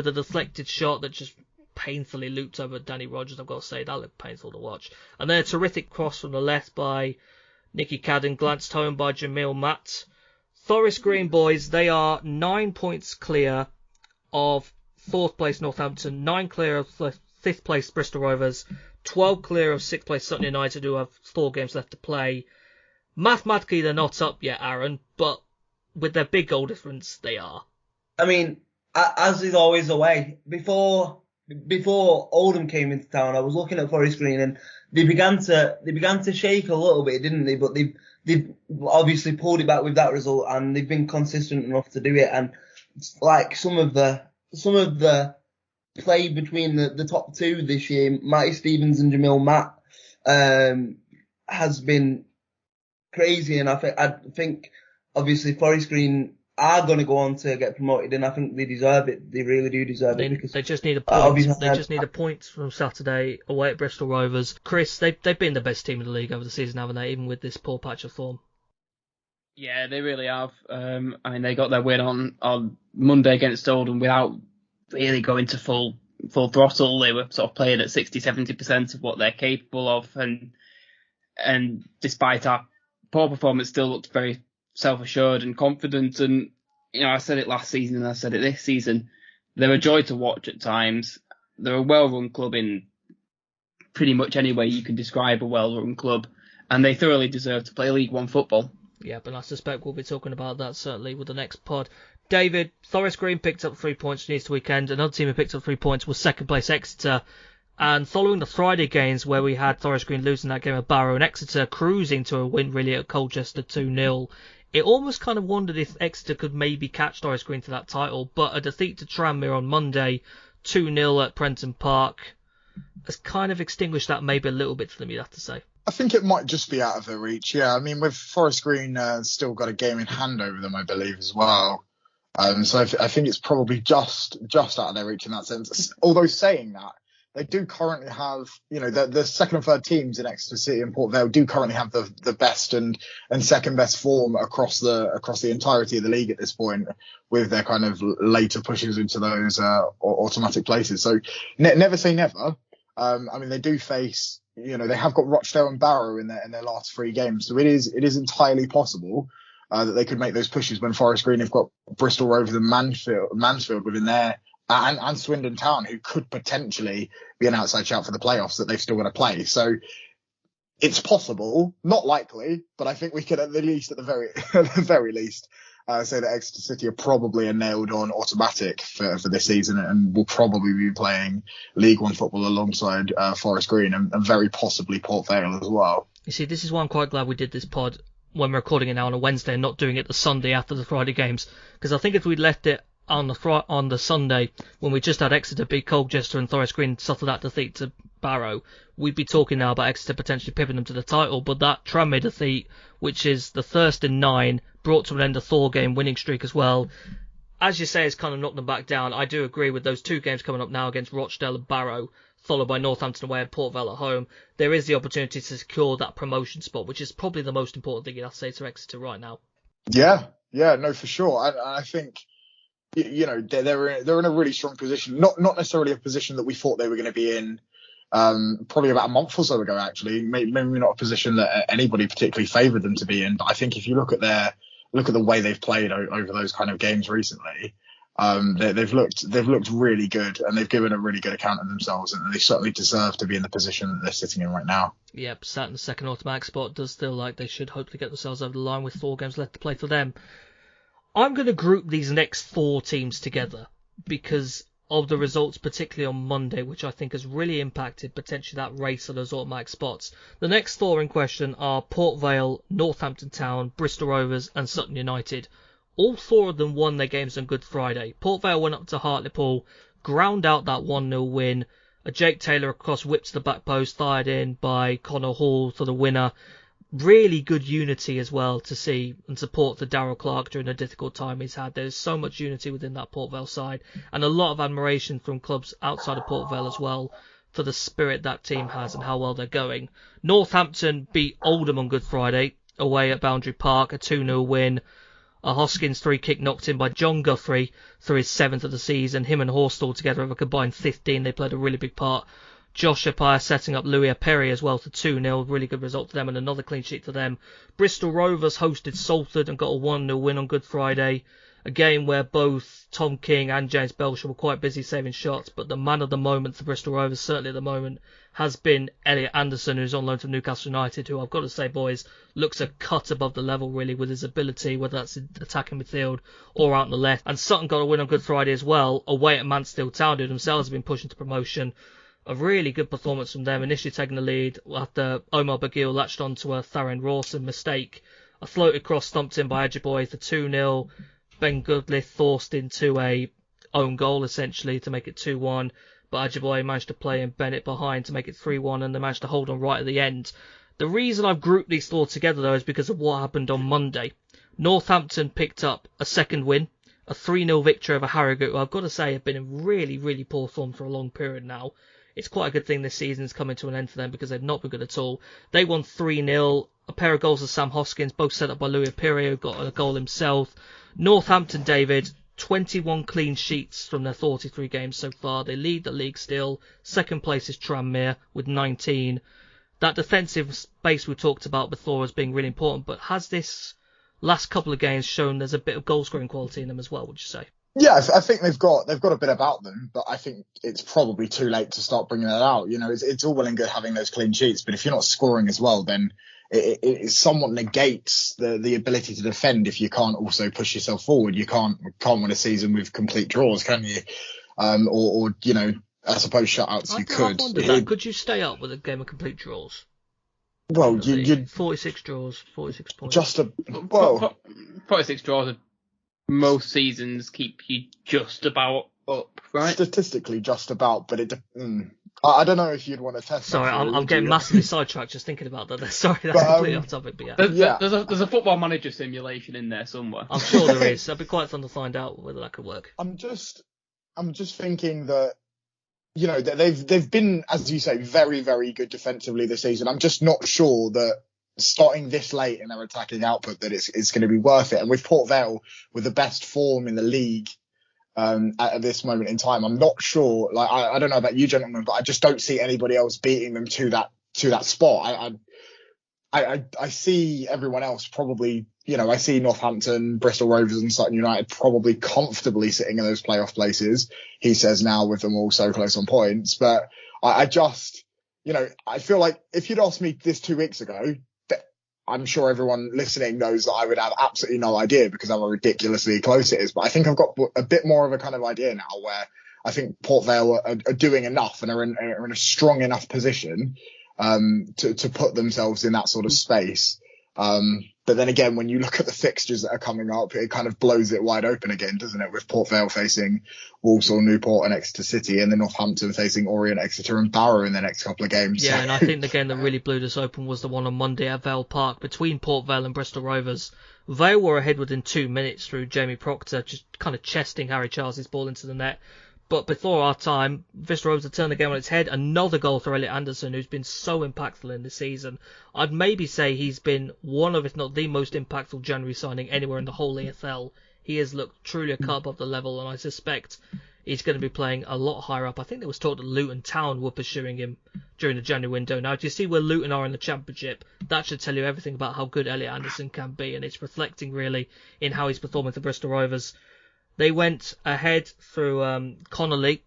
a deflected shot that just painfully looped over Danny Rogers. I've got to say, that looked painful to watch. And then a terrific cross from the left by Nicky Cadden, glanced home by Jamil Matt. Forest Green, boys, they are 9 points clear of 4th place Northampton, 9 clear of 5th place Bristol Rovers, 12 clear of 6th place Sutton United, who have 4 games left to play. Mathematically, they're not up yet, Aaron, but with their big goal difference, they are. I mean, as is always the way, before before Oldham came into town, I was looking at Forest Green and they began to shake a little bit, didn't they? But they've obviously pulled it back with that result, and they've been consistent enough to do it. And like some of the play between the top two this year, Matty Stevens and Jamil Matt, has been crazy. And I think obviously Forest Green are going to go on to get promoted, and I think they deserve it. They really do deserve it. Because they just need a point. They just need a point from Saturday away at Bristol Rovers. Chris, they've been the best team in the league over the season, haven't they? Even with this poor patch of form. Yeah, they really have. I mean, they got their win on Monday against Oldham without really going to full throttle. They were sort of playing at 60-70% of what they're capable of, and despite our poor performance, still looked very self-assured and confident. And I said it last season and I said it this season, they're a joy to watch at times. They're a well-run club in pretty much any way you can describe a well-run club, and they thoroughly deserve to play League One football. Yeah, but I suspect we'll be talking about that certainly with the next pod. David, Forest Green picked up 3 points from the Easter weekend. Another team who picked up 3 points was second place Exeter. And following the Friday games where we had Forest Green losing that game of Barrow and Exeter cruising to a win really at Colchester 2-0, it almost kind of wondered if Exeter could maybe catch Forest Green to that title. But a defeat to Tranmere on Monday, 2-0 at Prenton Park, has kind of extinguished that maybe a little bit for them, you'd have to say. I think it might just be out of their reach. Yeah, I mean, with Forest Green still got a game in hand over them, I believe, as well. So I think it's probably just out of their reach in that sense. Although saying that, they do currently have, the second and third teams in Exeter City and Port Vale do currently have the best and second best form across the entirety of the league at this point, with their kind of later pushes into those automatic places. So never say never. I mean, they do face, they have got Rochdale and Barrow in their last 3 games, so it is entirely possible that they could make those pushes when Forest Green have got Bristol Rovers and Mansfield within there. And Swindon Town, who could potentially be an outside shout for the playoffs that they've still got to play. So it's possible, not likely, but I think we could at the very least say that Exeter City are probably a nailed-on automatic for this season, and will probably be playing League One football alongside Forest Green and very possibly Port Vale as well. You see, this is why I'm quite glad we did this pod when we're recording it now on a Wednesday and not doing it the Sunday after the Friday games, because I think if we'd left it on the Sunday when we just had Exeter beat Colchester and Forest Green suffer that defeat to Barrow, we'd be talking now about Exeter potentially pipping them to the title. But that Tranmere defeat, which is the first in 9, brought to an end a 4-game winning streak as well, as you say, has kind of knocked them back down. I do agree with those 2 games coming up now against Rochdale and Barrow, followed by Northampton away and Port Vale at home. There is the opportunity to secure that promotion spot, which is probably the most important thing you'd have to say to Exeter right now. Yeah, no, for sure. I think, they're in a really strong position. Not necessarily a position that we thought they were going to be in probably about a month or so ago, actually. Maybe not a position that anybody particularly favoured them to be in. But I think if you look at the way they've played over those kind of games recently, they've looked really good, and they've given a really good account of themselves, and they certainly deserve to be in the position that they're sitting in right now. Yep, sat in the second automatic spot. Does feel like they should hopefully get themselves over the line with 4 games left to play for them. I'm going to group these next 4 teams together because of the results, particularly on Monday, which I think has really impacted potentially that race of those automatic spots. The next 4 in question are Port Vale, Northampton Town, Bristol Rovers and Sutton United. All 4 of them won their games on Good Friday. Port Vale went up to Hartlepool, ground out that 1-0 win. A Jake Taylor across whipped to the back post, fired in by Connor Hall for the winner. Really good unity as well to see and support for Darryl Clark during a difficult time he's had. There's so much unity within that Port Vale side, and a lot of admiration from clubs outside of Port Vale as well for the spirit that team has and how well they're going. Northampton beat Oldham on Good Friday away at Boundary Park, a 2-0 win. A Hoskins free kick knocked in by John Guthrie for his 7th of the season. Him and Horstal together have a combined 15. They played a really big part. Josh Appiah setting up Louis Perry as well for 2-0. Really good result for them and another clean sheet for them. Bristol Rovers hosted Salford and got a 1-0 win on Good Friday. A game where both Tom King and James Belcher were quite busy saving shots, but the man of the moment for Bristol Rovers, certainly at the moment, has been Elliot Anderson, who's on loan from Newcastle United, who I've got to say, boys, looks a cut above the level, really, with his ability, whether that's attacking midfield or out on the left. And Sutton got a win on Good Friday as well, away at Mansfield Town, who themselves have been pushing to promotion. A really good performance from them, initially taking the lead after Omar Bagil latched onto a Tharon Rawson mistake. A floated cross stumped in by Ajiboye for 2-0. Ben Goodlith forced into a own goal, essentially, to make it 2-1. But Ajiboye managed to play in Bennett behind to make it 3-1, and they managed to hold on right at the end. The reason I've grouped these four together, though, is because of what happened on Monday. Northampton picked up a second win, a 3-0 victory over Harrogate, who I've got to say have been in really, really poor form for a long period now. It's quite a good thing this season's coming to an end for them because they've not been good at all. They won 3-0. A pair of goals of Sam Hoskins, both set up by Louis Apiri, who got a goal himself. Northampton, David, 21 clean sheets from their 43 games so far. They lead the league still. Second place is Tranmere with 19. That defensive space we talked about before as being really important, but has this last couple of games shown there's a bit of goal scoring quality in them as well, would you say? Yeah, I think they've got a bit about them, but I think it's probably too late to start bringing that out. You know, it's all well and good having those clean sheets, but if you're not scoring as well, then it somewhat negates the ability to defend if you can't also push yourself forward. You can't win a season with complete draws, can you? Or you know, I suppose shutouts you could. Could you stay up with a game of complete draws? Well, you'd 46 draws, 46 points. 46 draws. Most seasons keep you just about up, right? Statistically, just about, but I don't know if you'd want to test. Sorry, I'm getting massively sidetracked just thinking about that. Sorry, that's completely off topic, but yeah. There's a football manager simulation in there somewhere. I'm sure there is. It'd be quite fun to find out whether that could work. I'm just thinking that, you know, that they've been, as you say, very, very good defensively this season. I'm just not sure that starting this late in their attacking output that it's going to be worth it. And with Port Vale with the best form in the league at this moment in time, I'm not sure. Like I don't know about you gentlemen, but I just don't see anybody else beating them to that spot. I see everyone else probably, you know, I see Northampton, Bristol Rovers and Sutton United probably comfortably sitting in those playoff places. He says now with them all so close on points, but I just, you know, I feel like if you'd asked me this 2 weeks ago, I'm sure everyone listening knows that I would have absolutely no idea because of how ridiculously close it is. But I think I've got a bit more of a kind of idea now where I think Port Vale are doing enough and are in a strong enough position to put themselves in that sort of space. But then again, when you look at the fixtures that are coming up, it kind of blows it wide open again, doesn't it? With Port Vale facing Walsall, Newport and Exeter City, and then Northampton facing Orient, Exeter and Barrow in the next couple of games. Yeah, and I think the game that really blew this open was the one on Monday at Vale Park between Port Vale and Bristol Rovers. Vale were ahead within 2 minutes through Jamie Proctor, just kind of chesting Harry Charles' ball into the net. But before our time, Bristol Rovers had turned the game on its head. Another goal for Elliot Anderson, who's been so impactful in this season. I'd maybe say he's been one of, if not the most impactful January signing anywhere in the whole EFL. He has looked truly a cut above the level, and I suspect he's going to be playing a lot higher up. I think there was talk that Luton Town were pursuing him during the January window. Now, do you see where Luton are in the Championship? That should tell you everything about how good Elliot Anderson can be, and it's reflecting really in how he's performing for Bristol Rovers. They went ahead through Connolly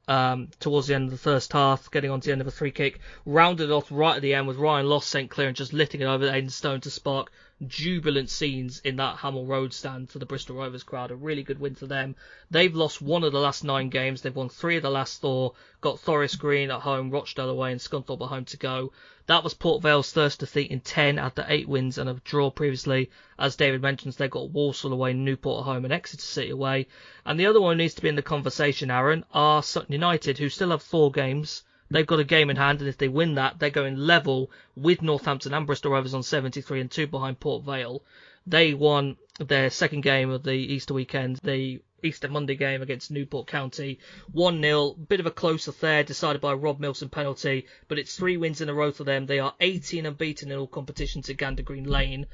towards the end of the first half, getting onto the end of a free kick. Rounded off right at the end with Ryan Loss sent clear and just lifting it over Aidan Stone to spark jubilant scenes in that Hamel Road stand for the Bristol Rovers crowd. A really good win for them. They've lost 1 of the last 9 games. They've won 3 of the last 4. Got Forest Green at home, Rochdale away and Scunthorpe at home to go. That was Port Vale's first defeat in 10 after 8 wins and a draw previously. As David mentions, they've got Walsall away, Newport at home and Exeter City away. And the other one who needs to be in the conversation, Aaron, are Sutton United, who still have 4 games. They've got a game in hand, and if they win that, they're going level with Northampton and Bristol Rovers on 73 and 2 behind Port Vale. They won their second game of the Easter weekend, the Easter Monday game against Newport County. 1-0, bit of a close affair decided by a Rob Milson penalty, but it's 3 wins in a row for them. They are 18 unbeaten in all competitions at Gander Green Lane.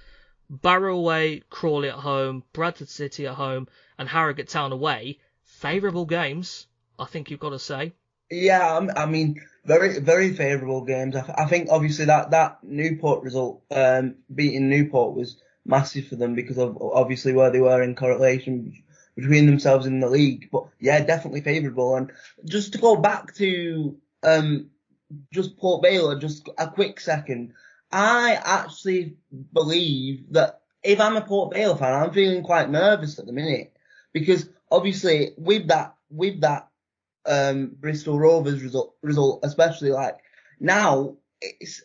Barrow away, Crawley at home, Bradford City at home, and Harrogate Town away. Favourable games, I think you've got to say. Yeah, I mean, very, very favourable games. I think obviously that Newport result, beating Newport was massive for them because of obviously where they were in correlation between themselves in the league. But yeah, definitely favourable. And just to go back to just Port Vale, just a quick second, I actually believe that if I'm a Port Vale fan, I'm feeling quite nervous at the minute because obviously with that Bristol Rovers result, especially like now, it's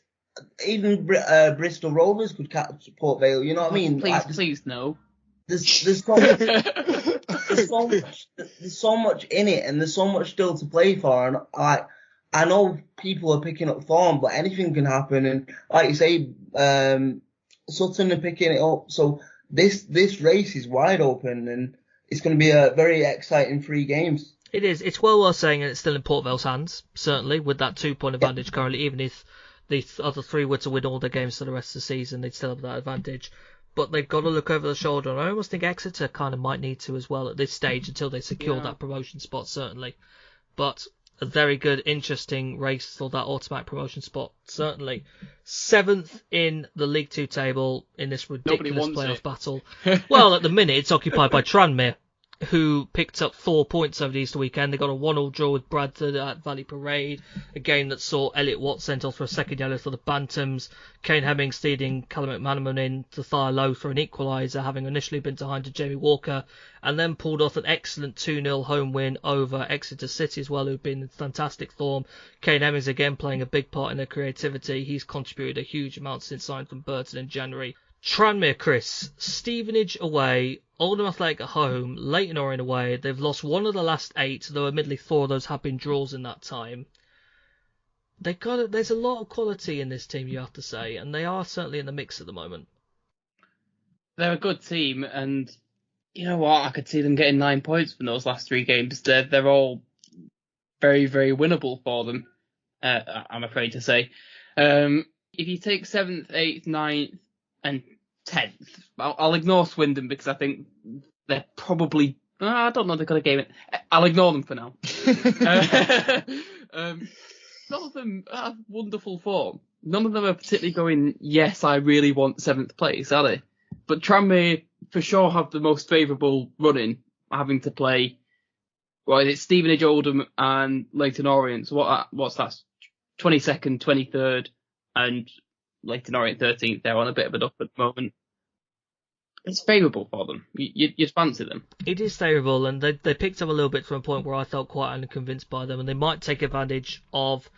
even Bristol Rovers could catch Port Vale. You know what I mean? Please no. There's so much in it, and there's so much still to play for. And I know people are picking up form, but anything can happen. And like you say, Sutton are picking it up. So this race is wide open, and it's going to be a very exciting 3 games. It is. It's well worth saying, and it's still in Port Vale's hands, certainly, with that 2-point advantage currently. Even if the other 3 were to win all their games for the rest of the season, they'd still have that advantage. But they've got to look over the shoulder, and I almost think Exeter kind of might need to as well at this stage until they secure that promotion spot, certainly. But a very good, interesting race for that automatic promotion spot, certainly. 7th in the League 2 table in this ridiculous playoff battle. Well, at the minute, it's occupied by Tranmere, who picked up 4 points over the Easter weekend. They got a 1-1 draw with Bradford at Valley Parade, a game that saw Elliot Watt sent off for a second yellow for the Bantams, Kane Hemmings stealing Callum McManaman in to fire low for an equaliser, having initially been behind to Jamie Walker, and then pulled off an excellent 2-0 home win over Exeter City as well, who've been in fantastic form. Kane Hemmings again playing a big part in their creativity. He's contributed a huge amount since signing from Burton in January. Tranmere, Chris, Stevenage away, Oldham Athletic at home, Leyton Orient away. They've lost 1 of the last 8, though admittedly 4 of those have been draws in that time. There's a lot of quality in this team, you have to say, and they are certainly in the mix at the moment. They're a good team, and you know what? I could see them getting 9 points from those last 3 games. They're all very, very winnable for them, I'm afraid to say. If you take 7th, 8th, 9th, and 10th. I'll ignore Swindon because I think they're probably... I don't know, they've got a game. I'll ignore them for now. None of them have wonderful form. None of them are particularly going, yes, I really want 7th place, are they? But Tranmere for sure have the most favourable running, having to play... Well, it's Stevenage, Oldham and Leyton Orient. So what's that? 22nd, 23rd and... Leyton Orient 13th, they're on a bit of a duff at the moment. It's favourable for them. You'd fancy them. It is favourable, and they picked up a little bit from a point where I felt quite unconvinced by them, and they might take advantage of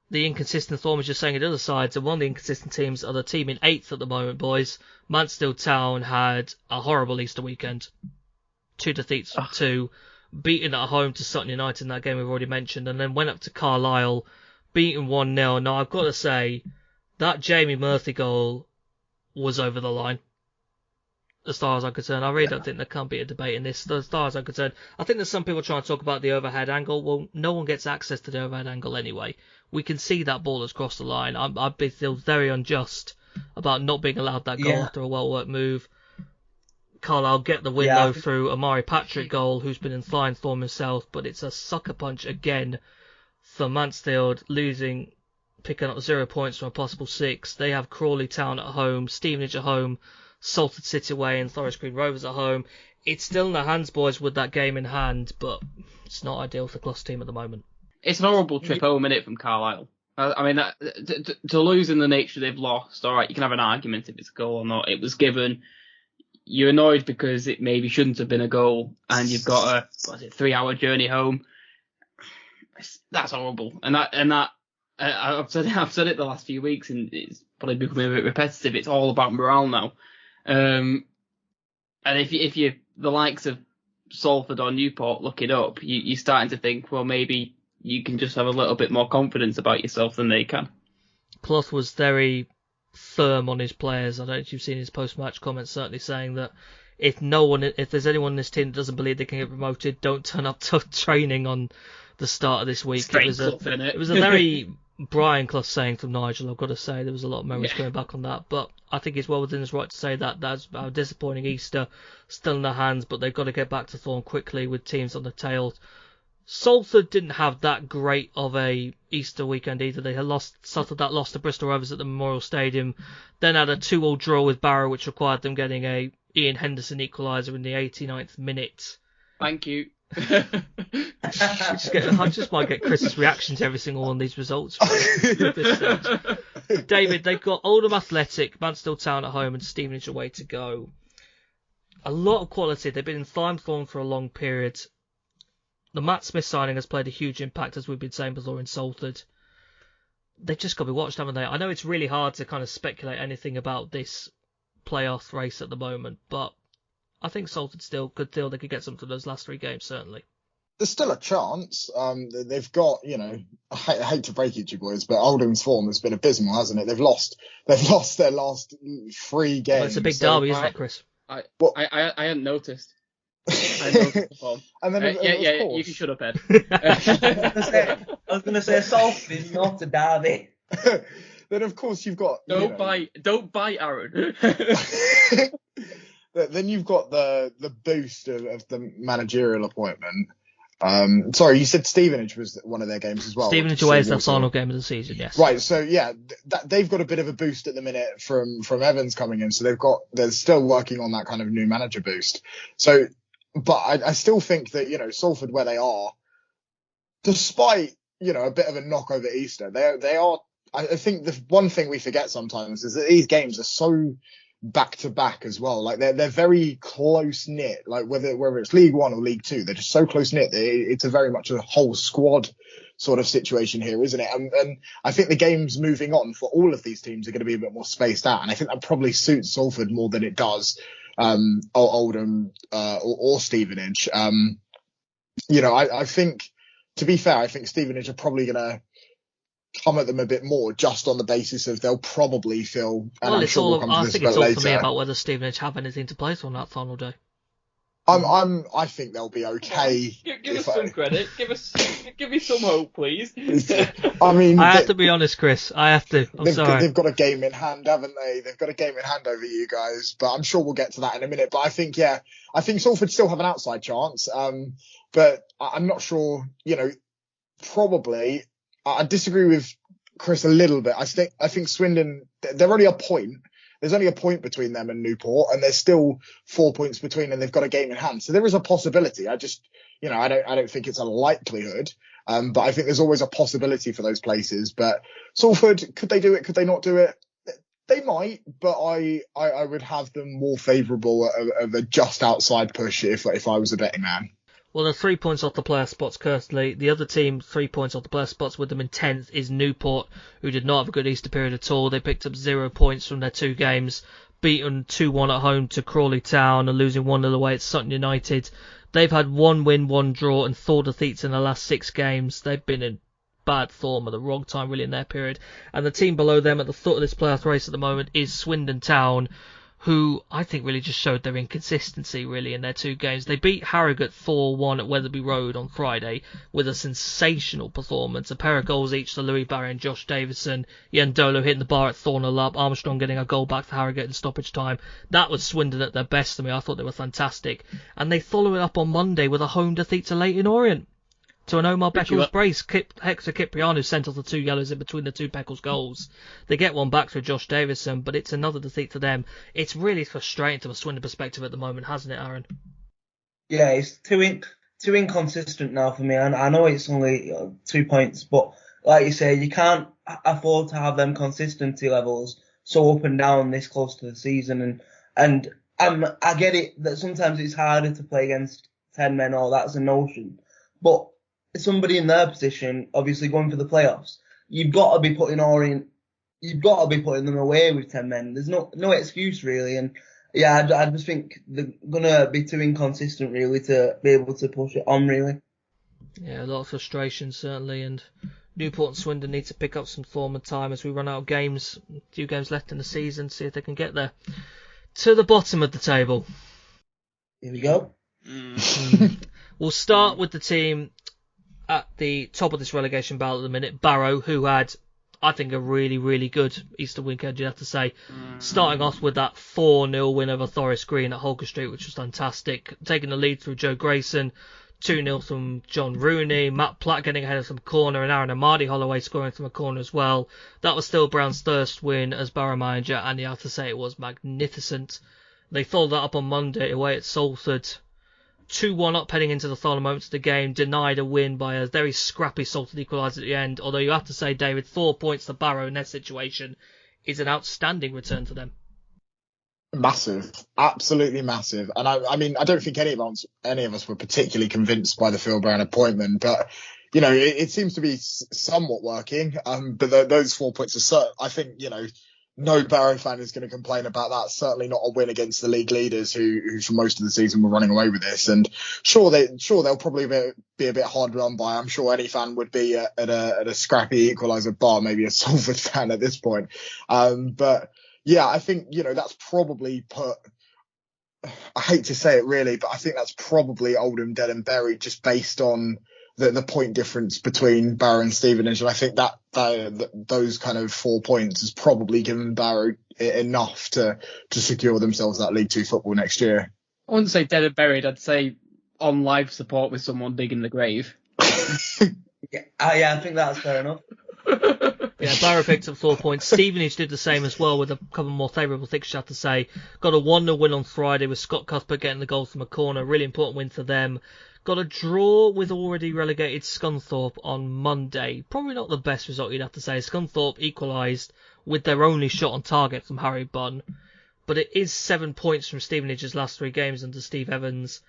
the inconsistent form, as you're saying, at the other sides. And one of the inconsistent teams are the team in 8th at the moment, boys. Mansfield Town had a horrible Easter weekend. 2 defeats from 2, beaten at home to Sutton United in that game we've already mentioned, and then went up to Carlisle, beaten 1-0. Now, I've got to say, that Jamie Murphy goal was over the line, as far as I'm concerned. I really don't think there can be a debate in this, as far as I'm concerned. I think there's some people trying to talk about the overhead angle. Well, no one gets access to the overhead angle anyway. We can see that ball has crossed the line. I feel very unjust about not being allowed that goal after a well-worked move. Carlisle get the win, though, through Amari Patrick goal, who's been in flying form himself, but it's a sucker punch again for Mansfield, picking up 0 points from a possible 6. They have Crawley Town at home, Stevenage at home, Salford City away, and Green Rovers at home. It's still in the hands, boys, with that game in hand, but it's not ideal for the Gloucester team at the moment. It's an horrible trip home, innit, from Carlisle. I mean, to lose in the nature they've lost, all right, you can have an argument if it's a goal or not. It was given. You're annoyed because it maybe shouldn't have been a goal, and you've got a 3-hour journey home. That's horrible, and that. I've said it the last few weeks, and it's probably becoming a bit repetitive. It's all about morale now, and if you the likes of Salford or Newport look it up, you're starting to think, well, maybe you can just have a little bit more confidence about yourself than they can. Clough was very firm on his players. I don't know if you've seen his post-match comments, certainly saying that if there's anyone in this team that doesn't believe they can get promoted, don't turn up to training on the start of this week. It was a very Brian Clough saying from Nigel, I've got to say. There was a lot of memories going back on that, but I think it's well within his right to say that. That's a disappointing Easter, still in their hands, but they've got to get back to form quickly with teams on the tail Salford didn't have that great of a Easter weekend either. They had suffered that loss to Bristol Rovers at the Memorial Stadium, then had a 2-2 draw with Barrow, which required them getting a Ian Henderson equaliser in the 89th minute. Thank you. I just might get Chris's reaction to every single one of these results. David, they've got Oldham Athletic, Mansfield Town at home, and Stevenage away to go. A lot of quality. They've been in fine form for a long period. The Matt Smith signing has played a huge impact, as we've been saying before, in Salford. They've just got to be watched, haven't they? I know it's really hard to kind of speculate anything about this playoff race at the moment, but I think Salford still could feel they could get something from those last 3 games, certainly. There's still a chance. They've got, I hate to break it to you boys, but Oldham's form has been abysmal, hasn't it? They've lost their last 3 games. Well, it's a big derby, isn't it, Chris? I hadn't noticed. I noticed the form. And then you can shut up, Ed. I was going to say Salford is not a derby. Then of course you've got don't bite Aaron. Then you've got the boost of the managerial appointment. Sorry, you said Stevenage was one of their games as well. Stevenage away is their final game of the season, yes. Right, so yeah, they've got a bit of a boost at the minute from Evans coming in, so they're still working on that kind of new manager boost. So, but I still think that Salford, where they are, despite a bit of a knock over Easter, they are. I think the one thing we forget sometimes is that these games are so back to back as well. Like they're very close knit. Like whether it's League One or League Two, they're just so close knit. It's a very much a whole squad sort of situation here, isn't it? And I think the games moving on for all of these teams are going to be a bit more spaced out, and I think that probably suits Salford more than it does Oldham or Stevenage. I think, to be fair, I think Stevenage are probably going to come at them a bit more just on the basis of they'll probably feel. And well, I'm sure we'll come to this a bit later. For me about whether Stevenage have anything to play for on that final day. I think they'll be okay. Give us some credit. Give me some hope, please. I mean, I have to be honest, Chris. I have to. Sorry. They've got a game in hand, haven't they? They've got a game in hand over you guys. But I'm sure we'll get to that in a minute. But I think Salford still have an outside chance. But I'm not sure. Probably. I disagree with Chris a little bit. I think Swindon, they're only a point. There's only a point between them and Newport, and there's still 4 points between, and they've got a game in hand. So there is a possibility. I just, I don't think it's a likelihood. But I think there's always a possibility for those places. But Salford, could they do it? Could they not do it? They might, but I would have them more favourable of a just outside push if I was a betting man. Well, they're 3 points off the player spots currently. The other team, 3 points off the player spots with them in 10th, is Newport, who did not have a good Easter period at all. They picked up 0 points from their 2 games, beaten 2-1 at home to Crawley Town and losing 1-0 away at Sutton United. They've had 1 win, 1 draw and 4 defeats in the last 6 games. They've been in bad form at the wrong time really in their period. And the team below them at the foot of this playoff race at the moment is Swindon Town, who I think really just showed their inconsistency really in their 2 games. They beat Harrogate 4-1 at Weatherby Road on Friday with a sensational performance. A pair of goals each to Louis Barry and Josh Davison. Yandolo hitting the bar at Thornhill up. Armstrong getting a goal back for Harrogate in stoppage time. That was Swindon at their best to me. I thought they were fantastic. And they follow it up on Monday with a home defeat to Leyton Orient. To an Omar Beckles brace, Hector Cipriano sent off the 2 yellows in between the 2 Beckles goals. They get one back through Josh Davison, but it's another defeat to them. It's really frustrating from a Swindon perspective at the moment, hasn't it, Aaron? Yeah, it's too inconsistent now for me. And I know it's only 2 points, but like you say, you can't afford to have them consistency levels so up and down this close to the season. And I get it that sometimes it's harder to play against 10 men, or that's a notion, but somebody in their position, obviously going for the playoffs, you've got to be putting them away with 10 men. There's no excuse really, and yeah, I just think they're gonna be too inconsistent really to be able to push it on really. Yeah, a lot of frustration certainly, and Newport and Swindon need to pick up some form and time as we run out of games. A few games left in the season, see if they can get there. To the bottom of the table. Here we go. We'll start with the team at the top of this relegation battle at the minute, Barrow, who had, I think, a really, really good Easter weekend, you have to say. Starting off with that 4-0 win over Forest Green at Holker Street, which was fantastic. Taking the lead through Joe Grayson. 2-0 from John Rooney, Matt Platt getting ahead of some corner, and Aaron Amadi-Holloway scoring from a corner as well. That was still Brown's first win as Barrow manager, and you have to say it was magnificent. They followed that up on Monday away at Salford. 2-1 up heading into the final moments of the game, denied a win by a very scrappy Salford equaliser at the end, although you have to say, David, 4 points to Barrow in their situation is an outstanding return for them. Massive, absolutely massive. And I mean, I don't think any of us were particularly convinced by the Phil Brown appointment, but you know, it seems to be somewhat working. But those 4 points are I think, you know, no Barrow fan is going to complain about that. Certainly not a win against the league leaders who for most of the season were running away with this. And sure they'll probably be a bit hard run by. I'm sure any fan would be at a scrappy equaliser bar, maybe a Salford fan at this point. But yeah, I think, you know, that's probably I hate to say it really, but I think that's probably Oldham dead and buried just based on the point difference between Barrow and Stevenage. And I think that those kind of 4 points has probably given Barrow enough to secure themselves that League Two football next year. I wouldn't say dead and buried. I'd say on life support with someone digging the grave. Yeah, I think that's fair enough. Yeah, Barrow picked up 4 points. Stevenage did the same as well with a couple more favourable fixtures, I have to say. Got a 1-0 win on Friday with Scott Cuthbert getting the goal from a corner. Really important win for them. Got a draw with already relegated Scunthorpe on Monday. Probably not the best result, you'd have to say. Scunthorpe equalised with their only shot on target from Harry Bunn. But it is 7 points from Stevenage's last 3 games under Steve Evans.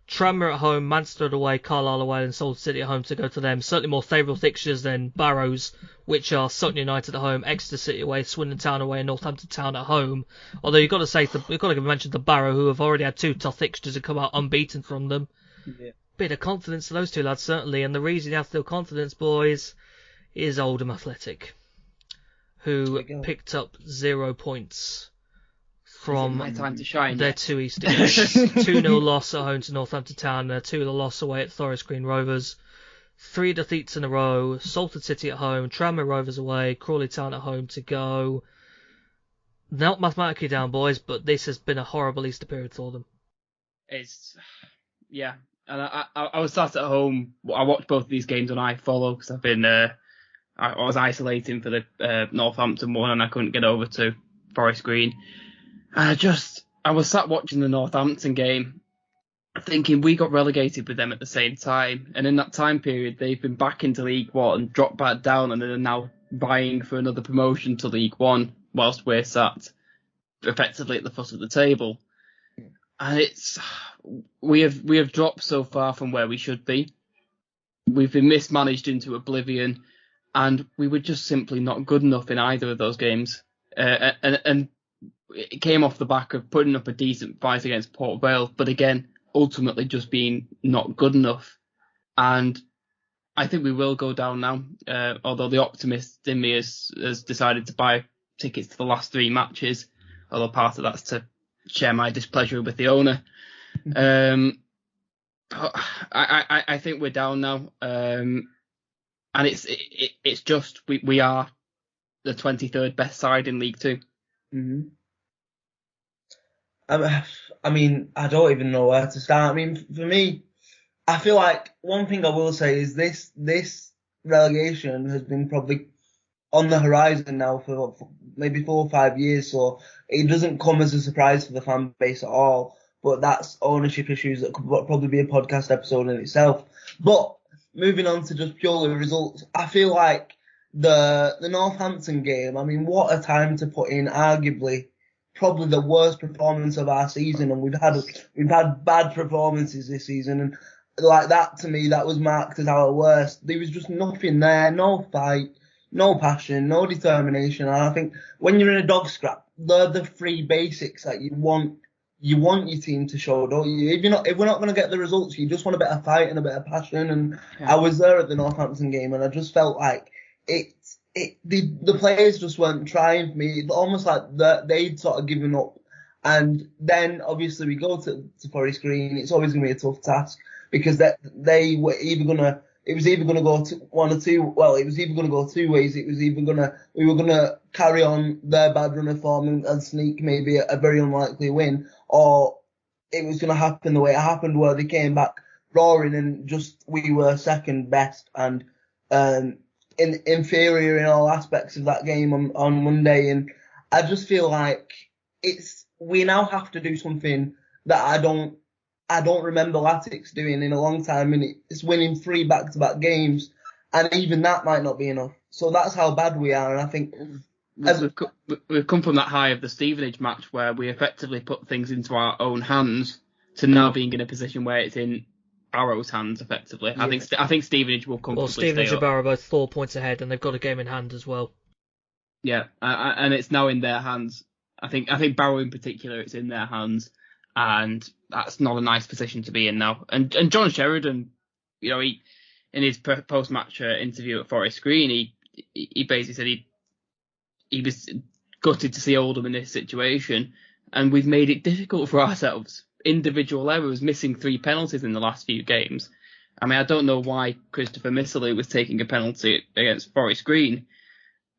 Tranmere at home, Mansfield away, Carlisle away, and Salford City at home to go to them. Certainly more favourable fixtures than Barrow's, which are Sutton United at home, Exeter City away, Swindon Town away, and Northampton Town at home. Although you've got to mention the Barrow, who have already had 2 tough fixtures and come out unbeaten from them. Yeah. Bit of confidence to those 2 lads, certainly. And the reason you have to feel confidence, boys, is Oldham Athletic, who picked up 0 points from my time to shine. Their 2 Easter games. 2-0 loss at home to Northampton Town, a 2-0 loss away at Forest Green Rovers. 3 defeats in a row, Salford City at home, Tranmere Rovers away, Crawley Town at home to go. Not mathematically down, boys, but this has been a horrible Easter period for them. Yeah. And I was sat at home. I watched both of these games on iFollow because I've been I was isolating for the Northampton one and I couldn't get over to Forest Green. And I was sat watching the Northampton game thinking we got relegated with them at the same time. And in that time period, they've been back into League One, dropped back down, and are now vying for another promotion to League One whilst we're sat effectively at the foot of the table. And we have dropped so far from where we should be. We've been mismanaged into oblivion, and we were just simply not good enough in either of those games. And it came off the back of putting up a decent fight against Port Vale, but again, ultimately just being not good enough. And I think we will go down now, although the optimist in me has decided to buy tickets to the last 3 matches, although part of that's to share my displeasure with the owner. I think we're down now, and it's just we are the 23rd best side in League Two. Mm-hmm. I mean, I don't even know where to start. I mean, for me, I feel like one thing I will say is this relegation has been probably on the horizon now for maybe 4 or 5 years, so it doesn't come as a surprise for the fan base at all. But that's ownership issues that could probably be a podcast episode in itself. But moving on to just purely results, I feel like the Northampton game, I mean, what a time to put in arguably probably the worst performance of our season, and we've had bad performances this season, and like that to me, that was marked as our worst. There was just nothing there, no fight, no passion, no determination. And I think when you're in a dog scrap, they're the 3 basics that you want your team to show, don't you? If we're not going to get the results, you just want a bit of fight and a bit of passion. And I was there at the Northampton game, and I just felt like the players just weren't trying for me. It's almost like they'd sort of given up. And then obviously we go to Forest Green. It's always going to be a tough task because they were either going to. It was either going to go to one or two. Well, it was either going to go 2 ways. It was either we were going to carry on their bad run of form and sneak maybe a very unlikely win, or it was going to happen the way it happened, where they came back roaring and just we were second best and inferior in all aspects of that game on Monday. And I just feel like we now have to do something that I don't remember Latics doing in a long time, and it's winning 3 back-to-back games, and even that might not be enough. So that's how bad we are, and I think we've come from that high of the Stevenage match where we effectively put things into our own hands to now being in a position where it's in Barrow's hands effectively. Yeah. I think Stevenage will comfortably stay up. Stevenage and Barrow are both 4 points ahead, and they've got a game in hand as well. Yeah, and it's now in their hands. I think Barrow in particular, it's in their hands, and that's not a nice position to be in now. And John Sheridan, he in his post-match interview at Forest Green, he basically said he was gutted to see Oldham in this situation, and we've made it difficult for ourselves. Individual errors, missing 3 penalties in the last few games. I mean, I don't know why Christopher Misserley was taking a penalty against Forest Green,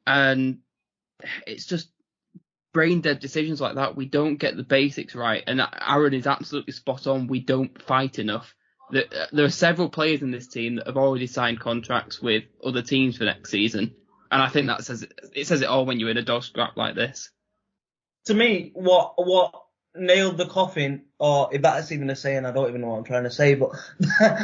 and it's just brain-dead decisions like that. We don't get the basics right, and Aaron is absolutely spot on. We don't fight enough. There are several players in this team that have already signed contracts with other teams for next season, and I think that says it all when you're in a dog scrap like this. To me, what nailed the coffin, or if that's even a saying, I don't even know what I'm trying to say, but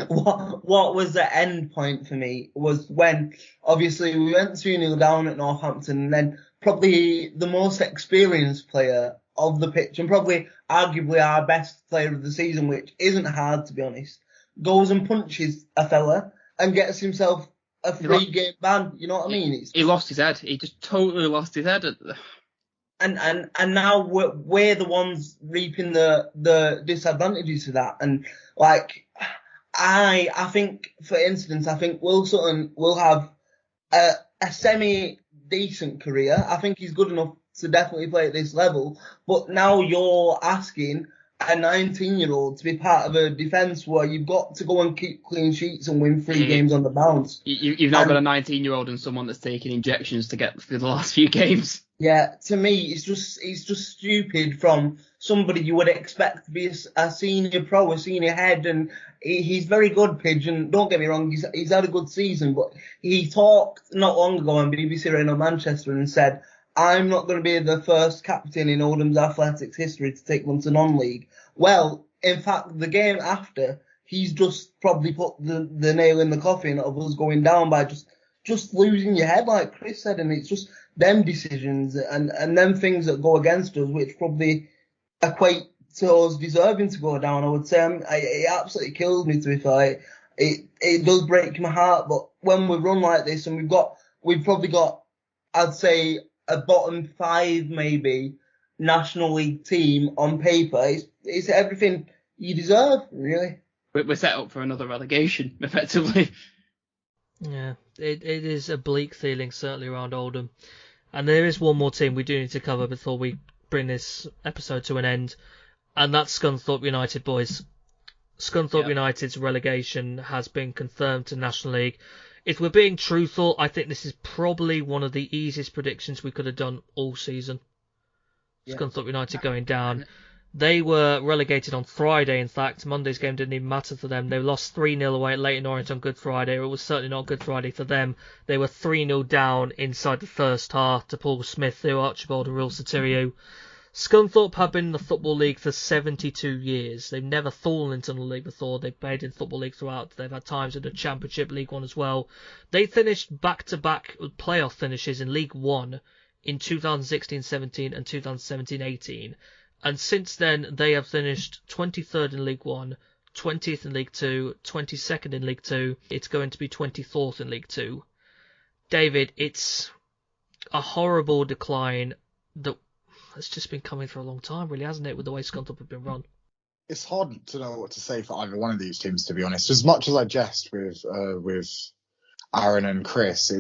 what was the end point for me was when, obviously, we went 2-0 down at Northampton, and then probably the most experienced player of the pitch, and probably arguably our best player of the season, which isn't hard, to be honest, goes and punches a fella and gets himself a 3-game ban. You know what I mean? He lost his head. He just totally lost his head. And now we're the ones reaping the disadvantages of that. And like, I think, for instance, I think Will Sutton will have a semi-decent career. I think he's good enough to definitely play at this level. But now you're asking a 19-year-old to be part of a defence where you've got to go and keep clean sheets and win 3 games on the bounce. You've now got a 19-year-old and someone that's taking injections to get through the last few games. Yeah, to me, it's just stupid from somebody you would expect to be a senior pro, a senior head, and he's very good, Pigeon. Don't get me wrong, he's had a good season, but he talked not long ago on BBC Radio Manchester and said, I'm not going to be the first captain in Oldham's athletics history to take one to non-league. Well, in fact, the game after, he's just probably put the nail in the coffin of us going down by just losing your head, like Chris said, and it's just them decisions and them things that go against us, which probably equate to us deserving to go down. I would say it absolutely kills me, to be fair. It does break my heart, but when we run like this and we've probably got, I'd say, a bottom 5 maybe National League team on paper, it's everything you deserve, really. We're set up for another relegation, effectively. Yeah, it is a bleak feeling, certainly, around Oldham. And there is one more team we do need to cover before we bring this episode to an end, and that's Scunthorpe United, boys. Scunthorpe United's relegation has been confirmed to National League. If we're being truthful, I think this is probably one of the easiest predictions we could have done all season. Yeah. Scunthorpe United going down. They were relegated on Friday, in fact. Monday's game didn't even matter for them. They lost 3-0 away at Leyton Orient on Good Friday. It was certainly not Good Friday for them. They were 3-0 down inside the first half to Paul Smith, Theo Archibald and Real Sotirio. Scunthorpe have been in the Football League for 72 years. They've never fallen into the league before. They've played in Football League throughout. They've had times in the Championship, League One as well. They finished back-to-back playoff finishes in League One in 2016-17 and 2017-18. And since then, they have finished 23rd in League One, 20th in League Two, 22nd in League Two. It's going to be 24th in League Two. David, it's a horrible decline that has just been coming for a long time, really, hasn't it, with the way Scunthorpe have been run? It's hard to know what to say for either one of these teams, to be honest. As much as I jest with Aaron and Chris,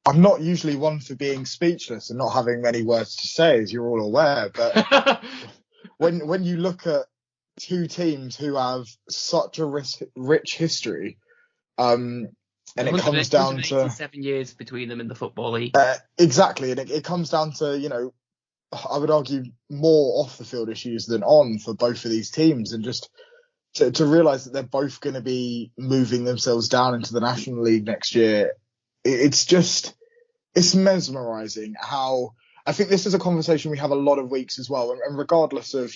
I'm not usually one for being speechless and not having many words to say, as you're all aware. But when you look at two teams who have such a rich history, and it comes down to 7 years between them in the Football League. Exactly, and it comes down to, I would argue more off the field issues than on for both of these teams, and just to realise that they're both going to be moving themselves down into the National League next year, it's mesmerising how. I think this is a conversation we have a lot of weeks as well, and regardless of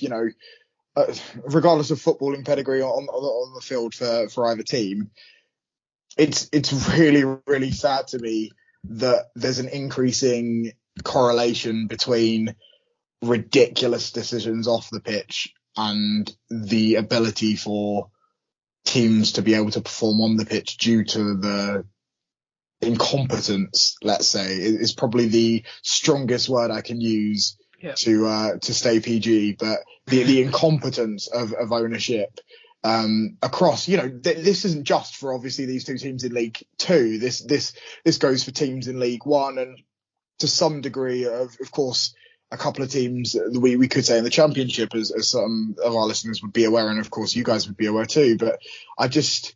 regardless of footballing pedigree on the field for either team, it's really, really sad to me that there's an increasing correlation between ridiculous decisions off the pitch and the ability for teams to be able to perform on the pitch due to the incompetence, let's say, is probably the strongest word I can use to stay PG, but the incompetence of ownership across, this isn't just for obviously these two teams in League Two. This goes for teams in League One, and to some degree, of course, a couple of teams that we could say in the Championship, as some of our listeners would be aware, and of course you guys would be aware too. But I just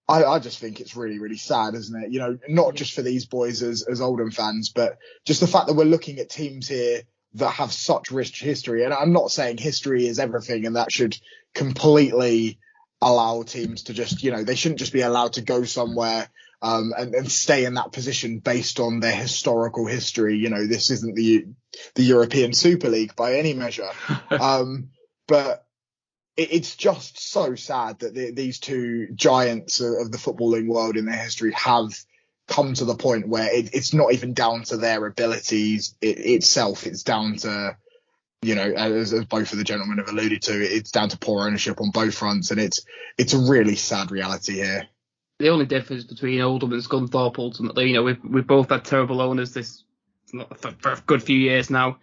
think it's really, really sad, isn't it? Not just for these boys as Oldham fans, but just the fact that we're looking at teams here that have such rich history. And I'm not saying history is everything and that should completely allow teams to just, they shouldn't just be allowed to go somewhere and stay in that position based on their historical history. This isn't the European Super League by any measure. But it's just so sad that these two giants of the footballing world in their history have come to the point where it's not even down to their abilities itself. It's down to, as both of the gentlemen have alluded to, it's down to poor ownership on both fronts. And it's a really sad reality here. The only difference between Oldham and Scunthorpe, ultimately, we've both had terrible owners for a good few years now.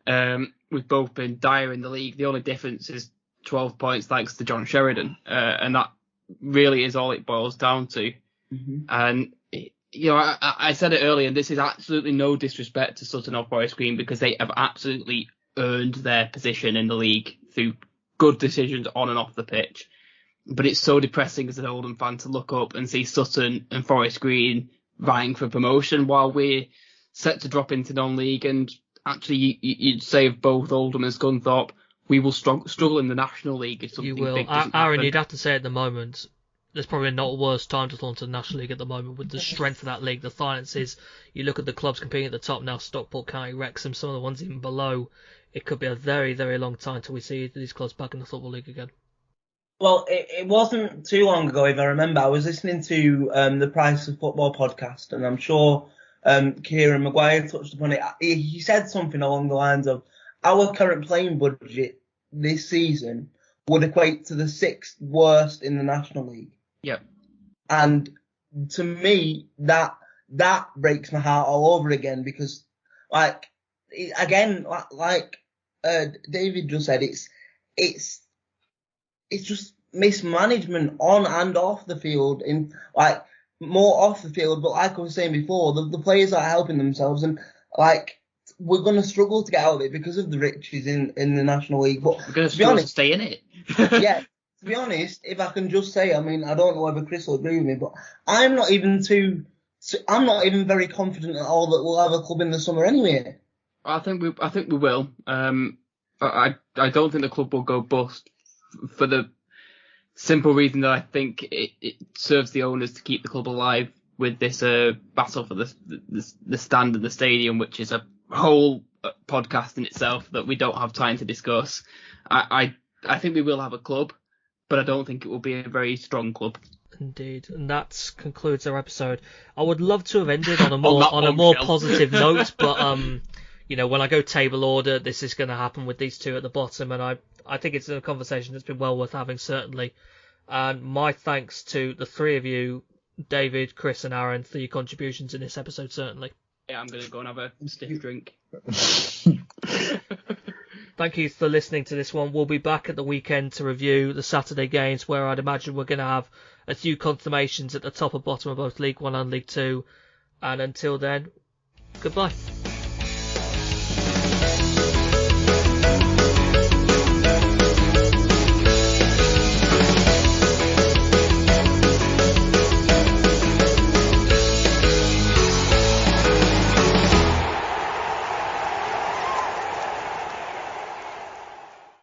We've both been dire in the league. The only difference is 12 points thanks to John Sheridan. And that really is all it boils down to. Mm-hmm. And I said it earlier, and this is absolutely no disrespect to Sutton or Forest Green, because they have absolutely earned their position in the league through good decisions on and off the pitch. But it's so depressing as an Oldham fan to look up and see Sutton and Forest Green vying for promotion while we're set to drop into non-league. And actually, you'd say of both Oldham and Scunthorpe, we will struggle in the National League if something big doesn't Aaron, happen. you'd have to say at the moment, there's probably not a worse time to launch the National League at the moment with the strength of that league, the finances. You look at the clubs competing at the top now, Stockport, County, Wrexham, some of the ones even below. It could be a very, very long time till we see these clubs back in the Football League again. Well, it wasn't too long ago, if I remember. I was listening to the Price of Football podcast, and I'm sure Kieran Maguire touched upon it. He said something along the lines of, our current playing budget this season would equate to the 6th worst in the National League. Yep. And to me, that breaks my heart all over again, because, David just said, it's just mismanagement on and off the field, more off the field. But like I was saying before, the players are helping themselves, and we're going to struggle to get out of it because of the riches in the National League. But we're going to struggle to stay in it. Yeah. To be honest, if I can just say, I don't know whether Chris will agree with me, but I'm not even very confident at all that we'll have a club in the summer anyway. I think we will. I don't think the club will go bust, for the simple reason that I think it serves the owners to keep the club alive with this battle for the stand and the stadium, which is a whole podcast in itself that we don't have time to discuss. I think we will have a club, but I don't think it will be a very strong club. Indeed, and that concludes our episode. I would love to have ended on a more positive note, but when I go table order, this is going to happen with these two at the bottom, and I think it's a conversation that's been well worth having, certainly. And my thanks to the three of you, David, Chris, and Aaron, for your contributions in this episode, certainly. Yeah, I'm going to go and have a stiff drink. Thank you for listening to this one. We'll be back at the weekend to review the Saturday games, where I'd imagine we're going to have a few confirmations at the top and bottom of both League One and League Two. And until then, goodbye.